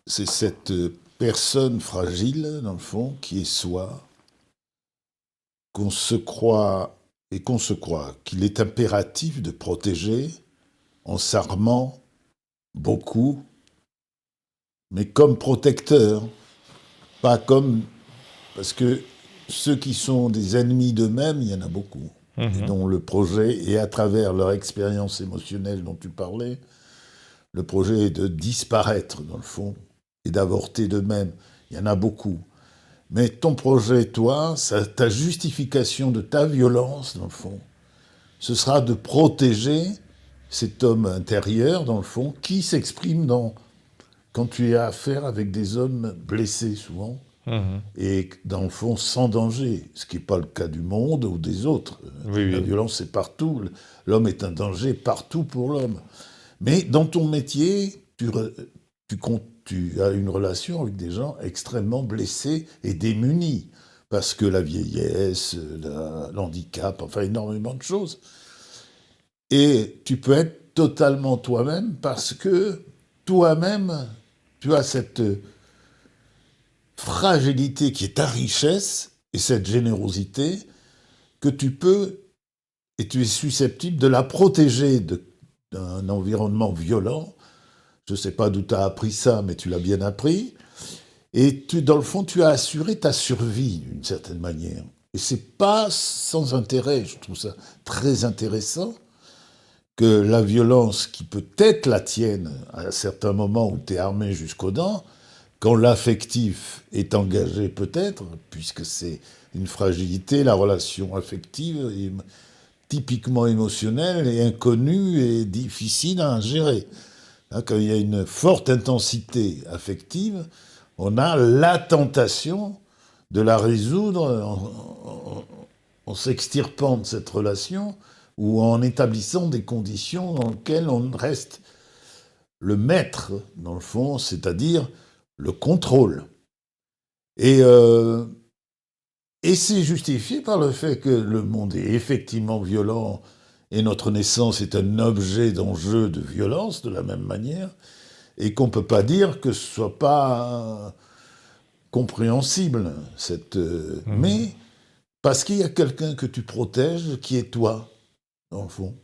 cette personne fragile, dans le fond, qui est soi, qu'on se croit qu'il est impératif de protéger en s'armant beaucoup, mais comme protecteur, pas comme... Parce que ceux qui sont des ennemis d'eux-mêmes, il y en a beaucoup, et dont le projet, et à travers leur expérience émotionnelle dont tu parlais, le projet est de disparaître, dans le fond, et d'avorter d'eux-mêmes. Il y en a beaucoup. Mais ton projet, toi, ta justification de ta violence, dans le fond, ce sera de protéger cet homme intérieur, dans le fond, qui s'exprime quand tu as affaire avec des hommes blessés, souvent, et dans le fond, sans danger, ce qui n'est pas le cas du monde ou des autres. La violence, c'est partout. L'homme est un danger partout pour l'homme. Mais dans ton métier, tu as une relation avec des gens extrêmement blessés et démunis, parce que la vieillesse, l'handicap, enfin énormément de choses. Et tu peux être totalement toi-même parce que toi-même, tu as cette fragilité qui est ta richesse et cette générosité que tu peux, et tu es susceptible de la protéger d'un environnement violent. Je ne sais pas d'où tu as appris ça, mais tu l'as bien appris. Et dans le fond, tu as assuré ta survie d'une certaine manière. Et c'est pas sans intérêt, je trouve ça très intéressant, que la violence qui peut être la tienne à certains moments où tu es armé jusqu'aux dents, quand l'affectif est engagé peut-être, puisque c'est une fragilité, la relation affective est typiquement émotionnelle et inconnue et difficile à gérer. Quand il y a une forte intensité affective, on a la tentation de la résoudre en s'extirpant de cette relation ou en établissant des conditions dans lesquelles on reste le maître, dans le fond, c'est-à-dire le contrôle. Et c'est justifié par le fait que le monde est effectivement violent et notre naissance est un objet d'enjeu de violence de la même manière, et qu'on ne peut pas dire que ce ne soit pas compréhensible, mais parce qu'il y a quelqu'un que tu protèges qui est toi, dans le fond.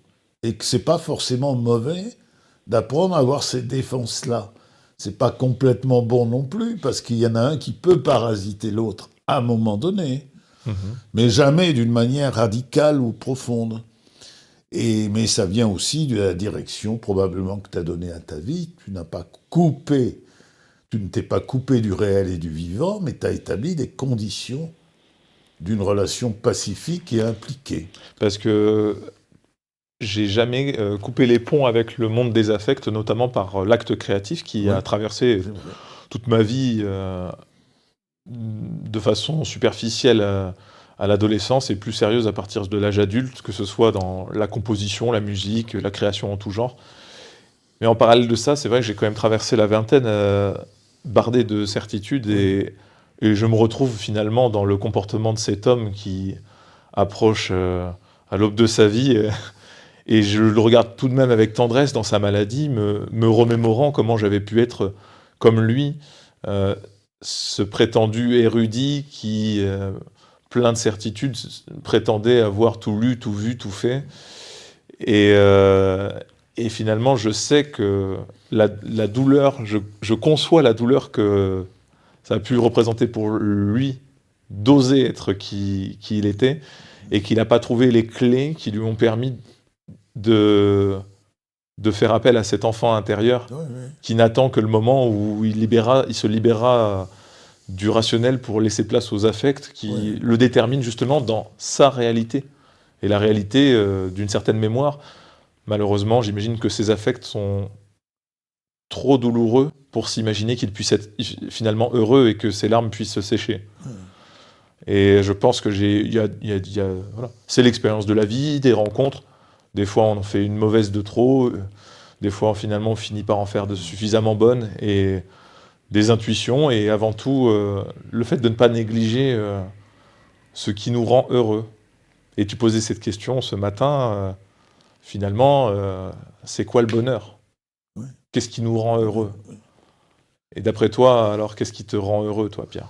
Et que c'est pas forcément mauvais d'apprendre à avoir ces défenses-là. C'est pas complètement bon non plus, parce qu'il y en a un qui peut parasiter l'autre à un moment donné, mais jamais d'une manière radicale ou profonde. Mais ça vient aussi de la direction probablement que tu as donnée à ta vie. Tu ne t'es pas coupé du réel et du vivant, mais tu as établi des conditions d'une relation pacifique et impliquée. Parce que j'ai jamais coupé les ponts avec le monde des affects, notamment par l'acte créatif qui a traversé toute ma vie de façon superficielle à l'adolescence et plus sérieuse à partir de l'âge adulte, que ce soit dans la composition, la musique, la création en tout genre. Mais en parallèle de ça, c'est vrai que j'ai quand même traversé la vingtaine bardé de certitudes et je me retrouve finalement dans le comportement de cet homme qui approche à l'aube de sa vie et je le regarde tout de même avec tendresse dans sa maladie, me remémorant comment j'avais pu être comme lui, ce prétendu érudit qui, plein de certitudes, prétendait avoir tout lu, tout vu, tout fait. Et finalement, je sais que la douleur, je conçois la douleur que ça a pu représenter pour lui d'oser être qui il était, et qu'il n'a pas trouvé les clés qui lui ont permis de faire appel à cet enfant intérieur qui n'attend que le moment où il se libérera du rationnel pour laisser place aux affects qui le déterminent justement dans sa réalité. Et la réalité d'une certaine mémoire, malheureusement, j'imagine que ces affects sont trop douloureux pour s'imaginer qu'il puisse être finalement heureux et que ses larmes puissent se sécher. Et je pense que voilà. C'est l'expérience de la vie, des rencontres. Des fois, on en fait une mauvaise de trop. Des fois, finalement, on finit par en faire de suffisamment bonnes. Et des intuitions. Et avant tout, le fait de ne pas négliger ce qui nous rend heureux. Et tu posais cette question ce matin. Finalement, c'est quoi le bonheur ? Qu'est-ce qui nous rend heureux ? Et d'après toi, alors, qu'est-ce qui te rend heureux, toi, Pierre ?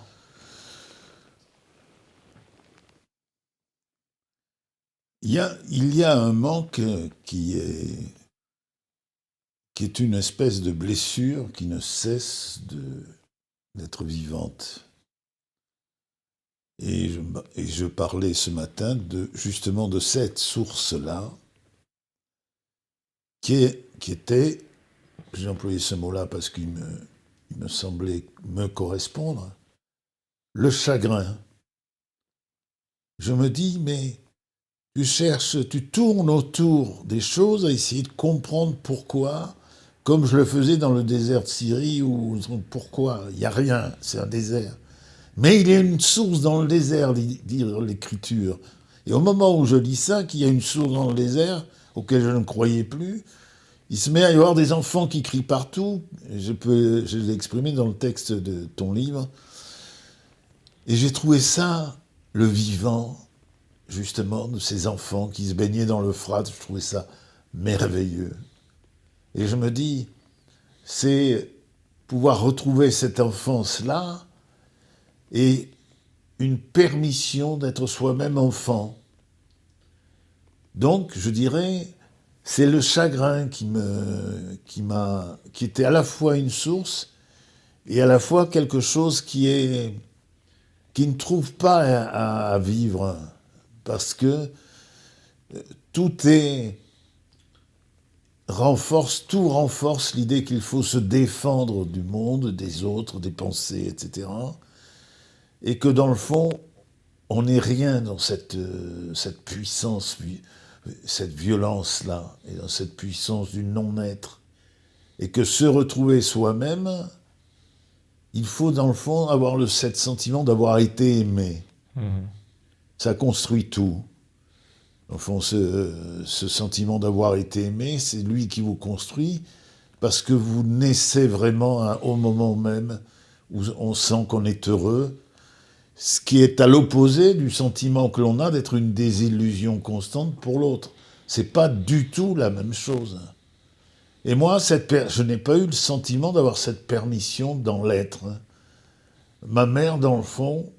Il y a un manque qui est une espèce de blessure qui ne cesse d'être vivante. Et je parlais ce matin justement de cette source-là, qui était, j'ai employé ce mot-là parce qu'il me semblait me correspondre, le chagrin. Je me dis, mais tu tournes autour des choses à essayer de comprendre pourquoi, comme je le faisais dans le désert de Syrie, où pourquoi, il n'y a rien, c'est un désert. Mais il y a une source dans le désert, dit l'Écriture. Et au moment où je lis ça, qu'il y a une source dans le désert, auquel je ne croyais plus, il se met à y avoir des enfants qui crient partout. Je l'ai exprimé dans le texte de ton livre. Et j'ai trouvé ça, le vivant, justement, de ces enfants qui se baignaient dans l'Euphrate. Je trouvais ça merveilleux. Et je me dis, c'est pouvoir retrouver cette enfance-là et une permission d'être soi-même enfant. Donc, je dirais, c'est le chagrin qui était à la fois une source et à la fois quelque chose qui ne trouve pas à vivre, parce que tout renforce l'idée qu'il faut se défendre du monde, des autres, des pensées, etc. Et que dans le fond, on n'est rien dans cette puissance, cette violence-là, et dans cette puissance du non-être. Et que se retrouver soi-même, il faut dans le fond avoir cette sentiment d'avoir été aimé. Ça construit tout. Au fond, ce sentiment d'avoir été aimé, c'est lui qui vous construit, parce que vous naissez vraiment au moment même où on sent qu'on est heureux, ce qui est à l'opposé du sentiment que l'on a d'être une désillusion constante pour l'autre. C'est pas du tout la même chose. Et moi, je n'ai pas eu le sentiment d'avoir cette permission dans l'être. ma mère, dans le fond,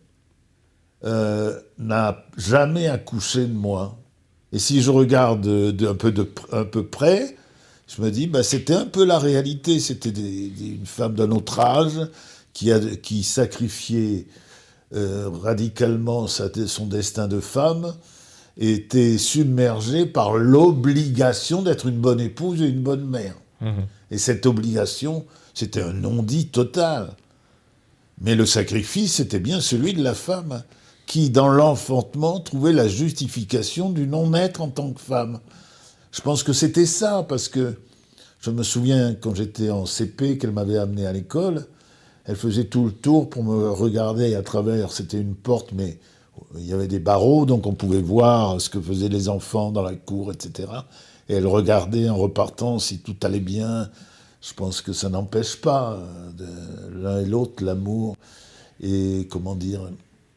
n'a jamais accouché de moi. Et si je regarde un peu près, je me dis, bah, c'était un peu la réalité. C'était une femme d'un autre âge qui sacrifiait radicalement son destin de femme, et était submergée par l'obligation d'être une bonne épouse et une bonne mère. Et cette obligation, c'était un non-dit total. Mais le sacrifice, c'était bien celui de la femme, qui, dans l'enfantement, trouvait la justification du non-être en tant que femme. Je pense que c'était ça, parce que je me souviens, quand j'étais en CP, qu'elle m'avait amené à l'école, elle faisait tout le tour pour me regarder à travers. C'était une porte, mais il y avait des barreaux, donc on pouvait voir ce que faisaient les enfants dans la cour, etc. Et elle regardait en repartant si tout allait bien. Je pense que ça n'empêche pas l'un et l'autre, l'amour et,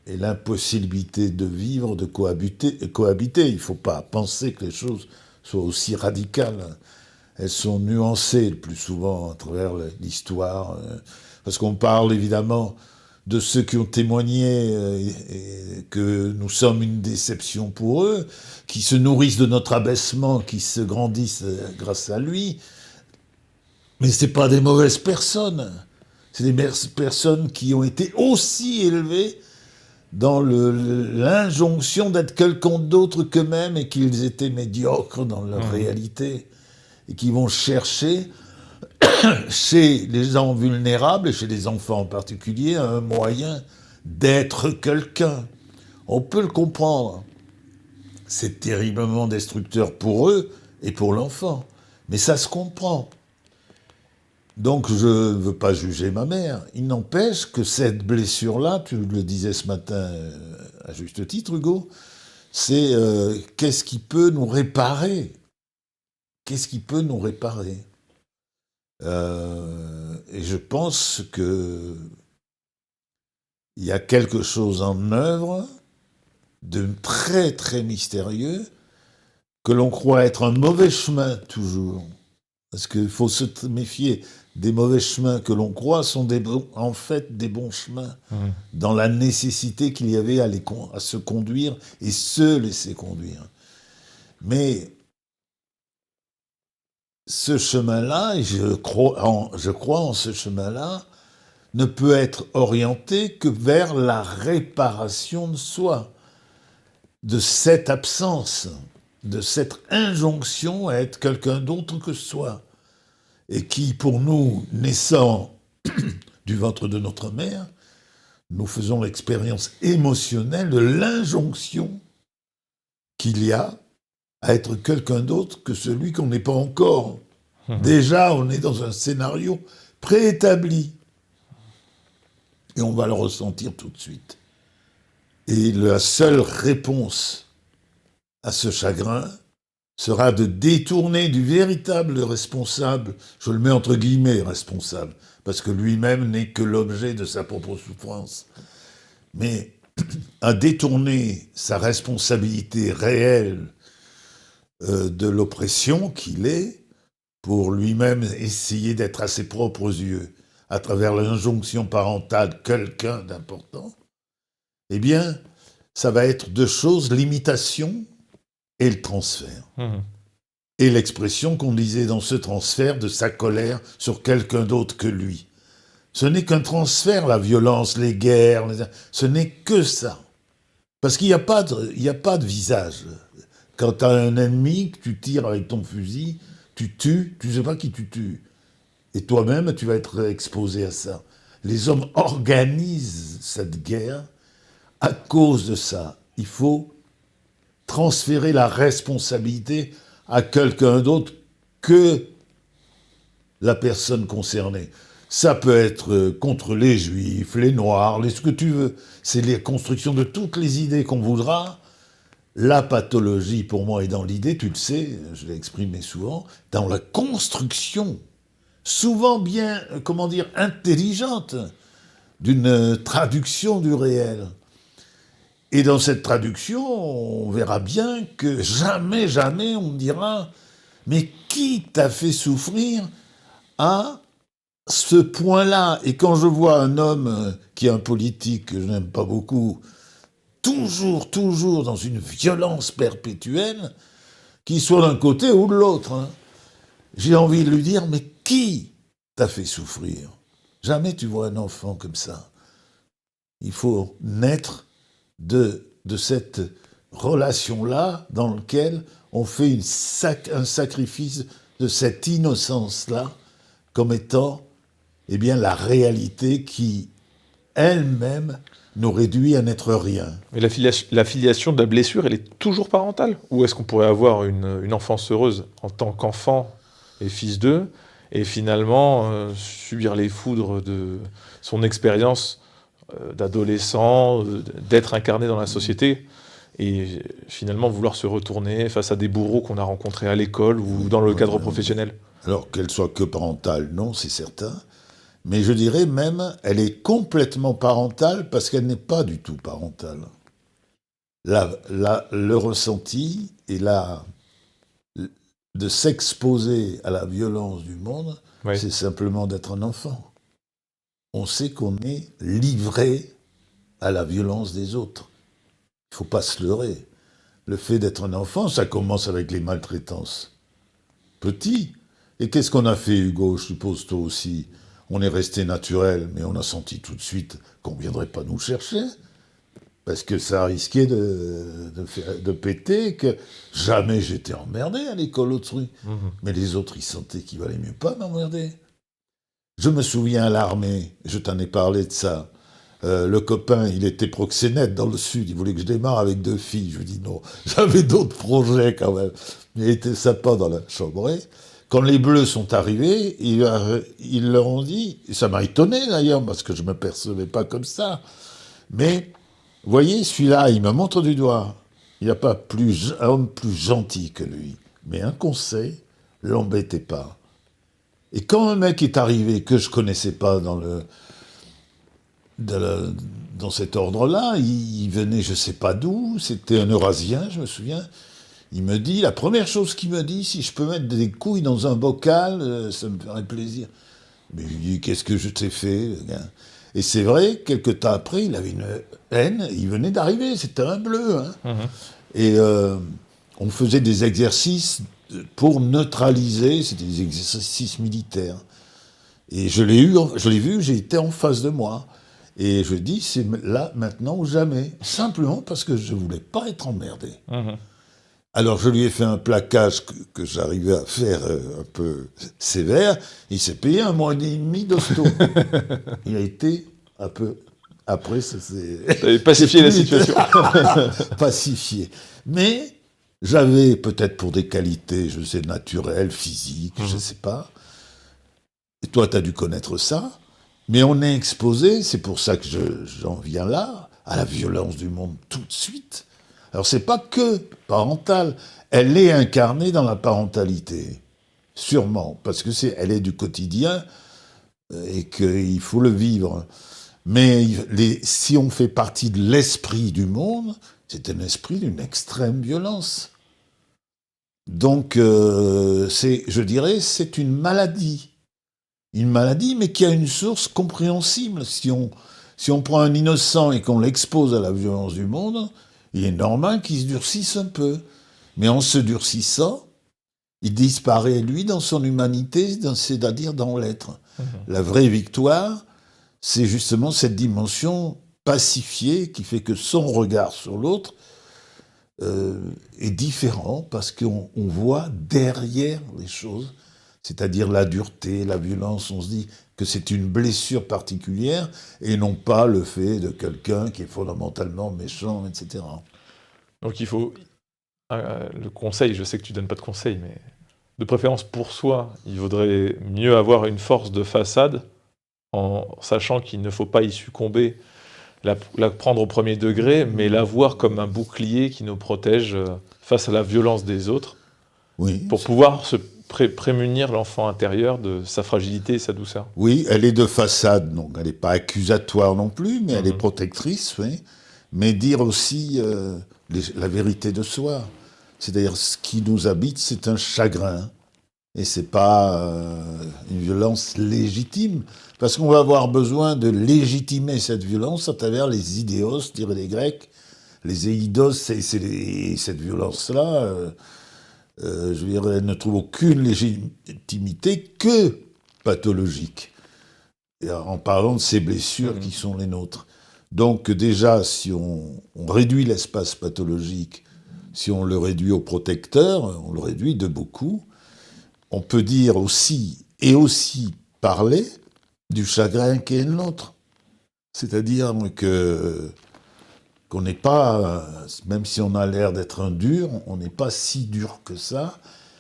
et l'impossibilité de vivre, de cohabiter. Il ne faut pas penser que les choses soient aussi radicales. Elles sont nuancées le plus souvent à travers l'histoire. Parce qu'on parle évidemment de ceux qui ont témoigné et que nous sommes une déception pour eux, qui se nourrissent de notre abaissement, qui se grandissent grâce à lui. Mais ce n'est pas des mauvaises personnes. C'est des personnes qui ont été aussi élevées dans l'injonction d'être quelqu'un d'autre qu'eux-mêmes et qu'ils étaient médiocres dans leur réalité. Et qui vont chercher, chez les gens vulnérables, et chez les enfants en particulier, un moyen d'être quelqu'un. On peut le comprendre. C'est terriblement destructeur pour eux et pour l'enfant. Mais ça se comprend. Donc je ne veux pas juger ma mère. Il n'empêche que cette blessure-là, tu le disais ce matin à juste titre, Hugo, c'est qu'est-ce qui peut nous réparer ? Qu'est-ce qui peut nous réparer ? Et je pense que il y a quelque chose en œuvre de très très mystérieux que l'on croit être un mauvais chemin toujours. Parce qu'il faut se méfier des mauvais chemins que l'on croit sont en fait des bons chemins, dans la nécessité qu'il y avait à se conduire et se laisser conduire. Mais ce chemin-là, et je crois en ce chemin-là, ne peut être orienté que vers la réparation de soi, de cette absence, de cette injonction à être quelqu'un d'autre que soi, et qui, pour nous, naissant du ventre de notre mère, nous faisons l'expérience émotionnelle de l'injonction qu'il y a à être quelqu'un d'autre que celui qu'on n'est pas encore. Déjà, on est dans un scénario préétabli. Et on va le ressentir tout de suite. Et la seule réponse à ce chagrin sera de détourner du véritable responsable, je le mets entre guillemets responsable, parce que lui-même n'est que l'objet de sa propre souffrance, mais à détourner sa responsabilité réelle de l'oppression qu'il est, pour lui-même essayer d'être à ses propres yeux, à travers l'injonction parentale, quelqu'un d'important, eh bien, ça va être deux choses, l'imitation et le transfert. Et l'expression qu'on disait dans ce transfert de sa colère sur quelqu'un d'autre que lui. Ce n'est qu'un transfert, la violence, les guerres, ce n'est que ça. Parce qu'il n'y a pas de visage. Quand tu as un ennemi, que tu tires avec ton fusil, tu tues, tu ne sais pas qui tu tues. Et toi-même, tu vas être exposé à ça. Les hommes organisent cette guerre à cause de ça. Il faut transférer la responsabilité à quelqu'un d'autre que la personne concernée. Ça peut être contre les juifs, les noirs, ce que tu veux. C'est la construction de toutes les idées qu'on voudra. La pathologie, pour moi, est dans l'idée, tu le sais, je l'ai exprimé souvent, dans la construction, souvent bien, intelligente, d'une traduction du réel. Et dans cette traduction, on verra bien que jamais, jamais on me dira « Mais qui t'a fait souffrir à ce point-là ?» Et quand je vois un homme qu'il y a un politique que je n'aime pas beaucoup, toujours dans une violence perpétuelle, qu'il soit d'un côté ou de l'autre. Hein. J'ai envie de lui dire, mais qui t'a fait souffrir ? Jamais tu vois un enfant comme ça. Il faut naître de cette relation-là dans laquelle on fait un sacrifice de cette innocence-là comme étant la réalité qui, elle-même, nous réduit à n'être rien. Mais la filiation de la blessure, elle est toujours parentale ? Ou est-ce qu'on pourrait avoir une enfance heureuse en tant qu'enfant et fils d'eux, et finalement subir les foudres de son expérience d'adolescent, d'être incarné dans la société, et finalement vouloir se retourner face à des bourreaux qu'on a rencontrés à l'école ou dans le cadre professionnel ? Alors qu'elle soit que parentale, non, c'est certain. Mais je dirais même, elle est complètement parentale parce qu'elle n'est pas du tout parentale. Le ressenti et de s'exposer à la violence du monde, Oui. c'est simplement d'être un enfant. On sait qu'on est livré à la violence des autres. Il ne faut pas se leurrer. Le fait d'être un enfant, ça commence avec les maltraitances. Petit. Et qu'est-ce qu'on a fait, Hugo ? Je suppose toi aussi. On est resté naturel, mais on a senti tout de suite qu'on ne viendrait pas nous chercher. Parce que ça risquait de péter, que jamais j'étais emmerdé à l'école autrui. Mais les autres, ils sentaient qu'il valait mieux pas m'emmerder. Je me souviens à l'armée, je t'en ai parlé de ça. Le copain, il était proxénète dans le Sud, il voulait que je démarre avec 2 filles. Je lui dis non, j'avais d'autres projets quand même. Mais il était sympa dans la chambrée. Quand les Bleus sont arrivés, ils leur ont dit, et ça m'a étonné d'ailleurs, parce que je ne me percevais pas comme ça, mais, vous voyez, celui-là, il me montre du doigt. Il n'y a pas un homme plus gentil que lui. Mais un conseil, l'embêtez pas. Et quand un mec est arrivé que je ne connaissais pas dans cet ordre-là, il venait je ne sais pas d'où, c'était un Eurasien, je me souviens. Il me dit, la première chose qu'il me dit, si je peux mettre des couilles dans un bocal, ça me ferait plaisir. Mais je lui dis, qu'est-ce que je t'ai fait, le gars ? Et c'est vrai, quelques temps après, il avait une haine, il venait d'arriver, c'était un bleu. Hein. Et on faisait des exercices pour neutraliser, c'était des exercices militaires. Et je l'ai vu, j'ai été en face de moi. Et je dis, c'est là, maintenant ou jamais. Simplement parce que je ne voulais pas être emmerdé. Alors je lui ai fait un plaquage que j'arrivais à faire un peu sévère. Il s'est payé 1 mois et demi d'hosto. Il a été un peu... Après, ça s'est... T'avais pacifié la situation. Pacifié. Mais j'avais peut-être pour des qualités, je sais, naturelles, physiques, je ne sais pas. Et toi, tu as dû connaître ça. Mais on est exposé, c'est pour ça que j'en viens là, à la violence du monde tout de suite. Alors, c'est pas que parental, elle est incarnée dans la parentalité, sûrement, parce que elle est du quotidien et qu'il faut le vivre. Mais si on fait partie de l'esprit du monde, c'est un esprit d'une extrême violence. Donc, je dirais, c'est une maladie. Une maladie, mais qui a une source compréhensible. Si on prend un innocent et qu'on l'expose à la violence du monde, il est normal qu'il se durcisse un peu. Mais en se durcissant, il disparaît, lui, dans son humanité, c'est-à-dire dans l'être. La vraie victoire, c'est justement cette dimension pacifiée qui fait que son regard sur l'autre est différent parce qu'on voit derrière les choses, c'est-à-dire la dureté, la violence. On se dit que c'est une blessure particulière et non pas le fait de quelqu'un qui est fondamentalement méchant, etc. Donc il faut... le conseil, je sais que tu ne donnes pas de conseil, mais de préférence pour soi, il vaudrait mieux avoir une force de façade en sachant qu'il ne faut pas y succomber, la prendre au premier degré, mais la voir comme un bouclier qui nous protège face à la violence des autres, oui, pour pouvoir se prémunir l'enfant intérieur de sa fragilité et sa douceur. Oui, elle est de façade, donc elle n'est pas accusatoire non plus, mais elle est protectrice, oui. Mais dire aussi la vérité de soi. C'est-à-dire, ce qui nous habite, c'est un chagrin. Et c'est pas une violence légitime, parce qu'on va avoir besoin de légitimer cette violence à travers les idéos, diraient les Grecs. Les éidos, c'est cette violence-là, je veux dire, elle ne trouve aucune légitimité que pathologique, et en parlant de ces blessures qui sont les nôtres. Donc déjà, si on réduit l'espace pathologique, si on le réduit au protecteur, on le réduit de beaucoup, on peut dire aussi, et aussi parler, du chagrin qui est le nôtre. C'est-à-dire qu'on n'est pas, même si on a l'air d'être un dur, on n'est pas si dur que ça,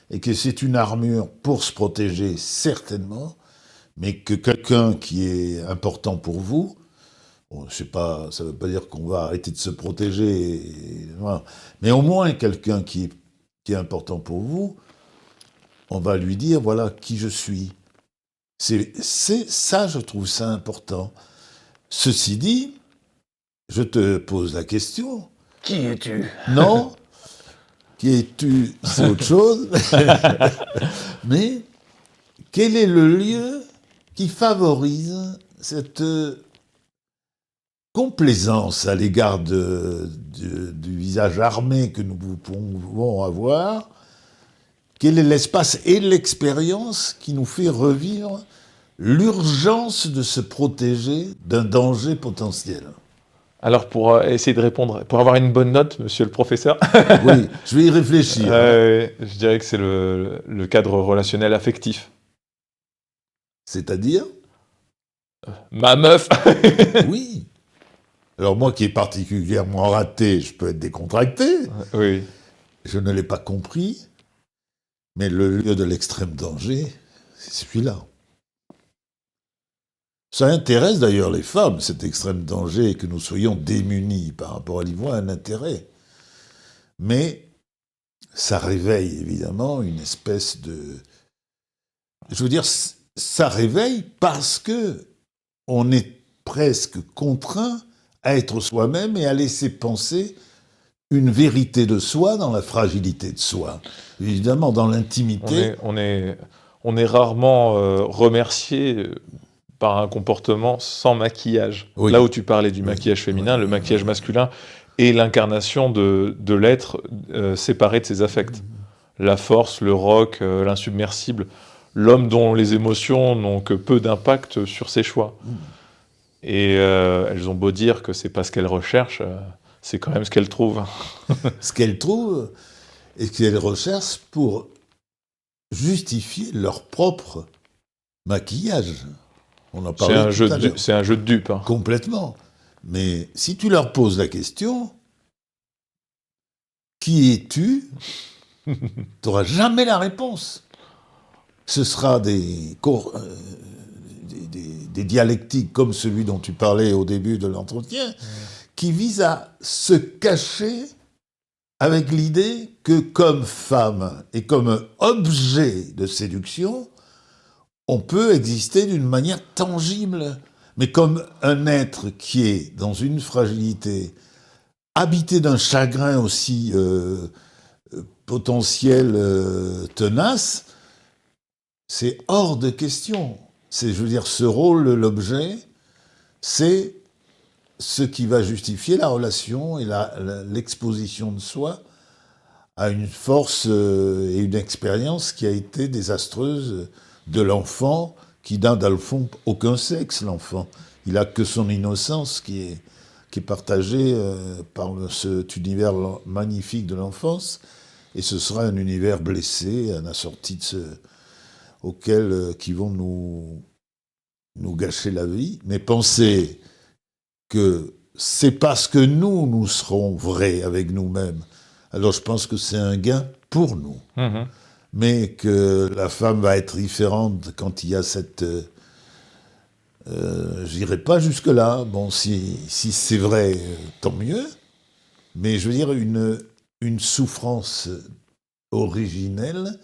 et que c'est une armure pour se protéger, certainement, mais que quelqu'un qui est important pour vous, bon, je sais pas, ça ne veut pas dire qu'on va arrêter de se protéger, voilà. Mais au moins quelqu'un qui est important pour vous, on va lui dire, voilà qui je suis. C'est ça, je trouve ça important. Ceci dit, je te pose la question. Qui es-tu ? Non, qui es-tu, c'est autre chose. Mais quel est le lieu qui favorise cette complaisance à l'égard du visage armé que nous pouvons avoir? Quel est l'espace et l'expérience qui nous fait revivre l'urgence de se protéger d'un danger potentiel? Alors, pour essayer de répondre, pour avoir une bonne note, monsieur le professeur, Oui, je vais y réfléchir. je dirais que c'est le cadre relationnel affectif. C'est-à-dire? Ma meuf. Oui. Alors moi qui est particulièrement raté, je peux être décontracté. Oui. Je ne l'ai pas compris. Mais le lieu de l'extrême danger, c'est celui-là. Ça intéresse d'ailleurs les femmes, cet extrême danger, et que nous soyons démunis par rapport à l'Ivoire, un intérêt. Mais ça réveille évidemment une espèce de... Je veux dire, ça réveille parce que on est presque contraint à être soi-même et à laisser penser une vérité de soi dans la fragilité de soi. Évidemment, dans l'intimité... On est rarement remercié par un comportement sans maquillage. Oui. Là où tu parlais du maquillage féminin, le maquillage masculin est l'incarnation de l'être séparé de ses affects. La force, le roc, l'insubmersible, l'homme dont les émotions n'ont que peu d'impact sur ses choix. Et elles ont beau dire que c'est pas ce qu'elles recherchent, c'est quand même ce qu'elles trouvent. Ce qu'elles trouvent et ce qu'elles recherchent pour justifier leur propre maquillage. On en parlait tout à l'heure. C'est un jeu de dupes. Hein. Complètement. Mais si tu leur poses la question, qui es-tu? Tu n'auras jamais la réponse. Ce sera des dialectiques comme celui dont tu parlais au début de l'entretien, qui visent à se cacher avec l'idée que comme femme et comme objet de séduction, on peut exister d'une manière tangible, mais comme un être qui est dans une fragilité, habité d'un chagrin aussi potentiel, tenace, c'est hors de question. Je veux dire, ce rôle, l'objet, c'est ce qui va justifier la relation et l'exposition de soi à une force et une expérience qui a été désastreuse de l'enfant, qui n'a dans le fond aucun sexe, l'enfant. Il n'a que son innocence qui est partagée par cet univers magnifique de l'enfance, et ce sera un univers blessé, un assorti qui vont nous gâcher la vie. Mais pensez que c'est parce que nous serons vrais avec nous-mêmes. Alors je pense que c'est un gain pour nous. Mmh. Mais que la femme va être différente quand il y a cette... j'irai pas jusque-là. Bon, si c'est vrai, tant mieux. Mais je veux dire, une souffrance originelle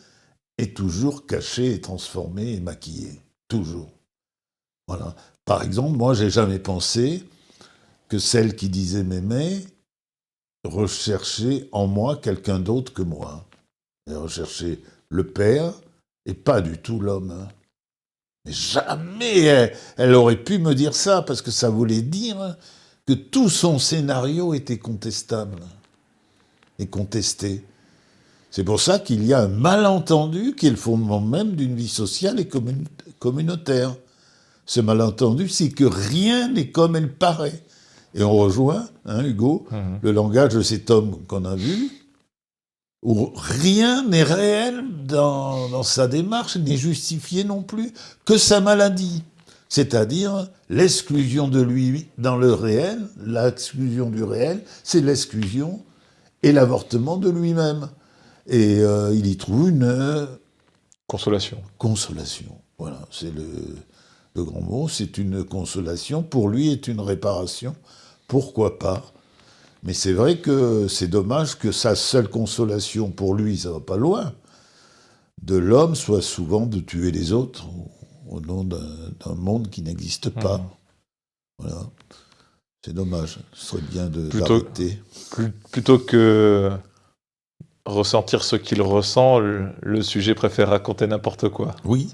est toujours cachée et transformée et maquillée. Toujours. Voilà. Par exemple, moi, j'ai jamais pensé que celle qui disait m'aimer recherchait en moi quelqu'un d'autre que moi. Elle recherchait le père et pas du tout l'homme. Hein. Mais jamais elle aurait pu me dire ça, parce que ça voulait dire que tout son scénario était contestable et contesté. C'est pour ça qu'il y a un malentendu qui est le fondement même d'une vie sociale et communautaire. Ce malentendu, c'est que rien n'est comme elle paraît. Et on rejoint, Hugo, le langage de cet homme qu'on a vu, où rien n'est réel dans sa démarche, n'est justifié non plus, que sa maladie. C'est-à-dire l'exclusion de lui dans le réel, l'exclusion du réel, c'est l'exclusion et l'avortement de lui-même. Et il y trouve une... Consolation. Consolation, voilà, c'est le grand mot, c'est une consolation, pour lui est une réparation, pourquoi pas. Mais c'est vrai que c'est dommage que sa seule consolation pour lui, ça va pas loin, de l'homme soit souvent de tuer les autres au nom d'un monde qui n'existe pas. Voilà. C'est dommage. Ce serait bien d'arrêter. Plutôt que ressentir ce qu'il ressent, le sujet préfère raconter n'importe quoi. Oui.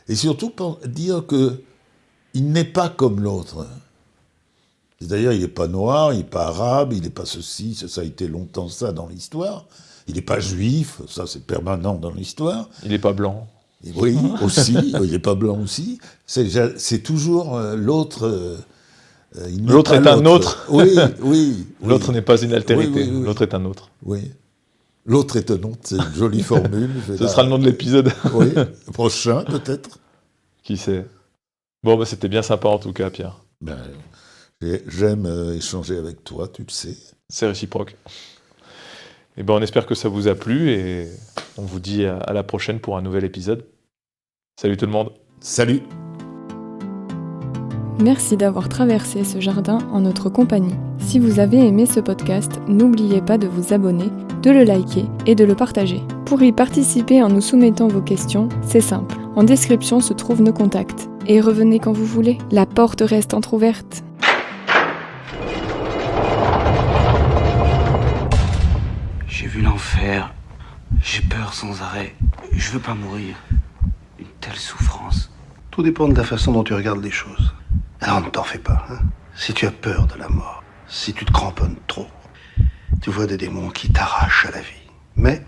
Et surtout pour dire qu'il n'est pas comme l'autre. C'est-à-dire, il n'est pas noir, il n'est pas arabe, il n'est pas ceci, ça a été longtemps ça dans l'histoire. Il n'est pas juif, ça c'est permanent dans l'histoire. Il n'est pas blanc. Et oui, aussi, il n'est pas blanc aussi. C'est toujours l'autre. L'autre est un autre. Oui. L'autre n'est pas une altérité, oui. L'autre est un autre. Oui. L'autre est un autre, c'est une jolie formule. Ce sera le nom de l'épisode. Oui, prochain peut-être. Qui sait. Bon, c'était bien sympa en tout cas, Pierre. J'aime échanger avec toi, tu le sais. C'est réciproque. Et on espère que ça vous a plu et on vous dit à la prochaine pour un nouvel épisode. Salut tout le monde. Salut. Merci d'avoir traversé ce jardin en notre compagnie. Si vous avez aimé ce podcast, n'oubliez pas de vous abonner, de le liker et de le partager. Pour y participer en nous soumettant vos questions, c'est simple. En description se trouvent nos contacts. Et revenez quand vous voulez, la porte reste entrouverte. J'ai vu l'enfer, j'ai peur sans arrêt, je veux pas mourir. Une telle souffrance. Tout dépend de la façon dont tu regardes les choses. Alors ne t'en fais pas, hein. Si tu as peur de la mort, si tu te cramponnes trop, tu vois des démons qui t'arrachent à la vie. Mais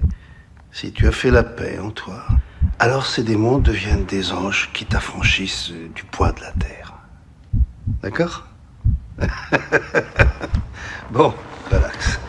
si tu as fait la paix en toi, alors ces démons deviennent des anges qui t'affranchissent du poids de la terre. D'accord? Bon, relax.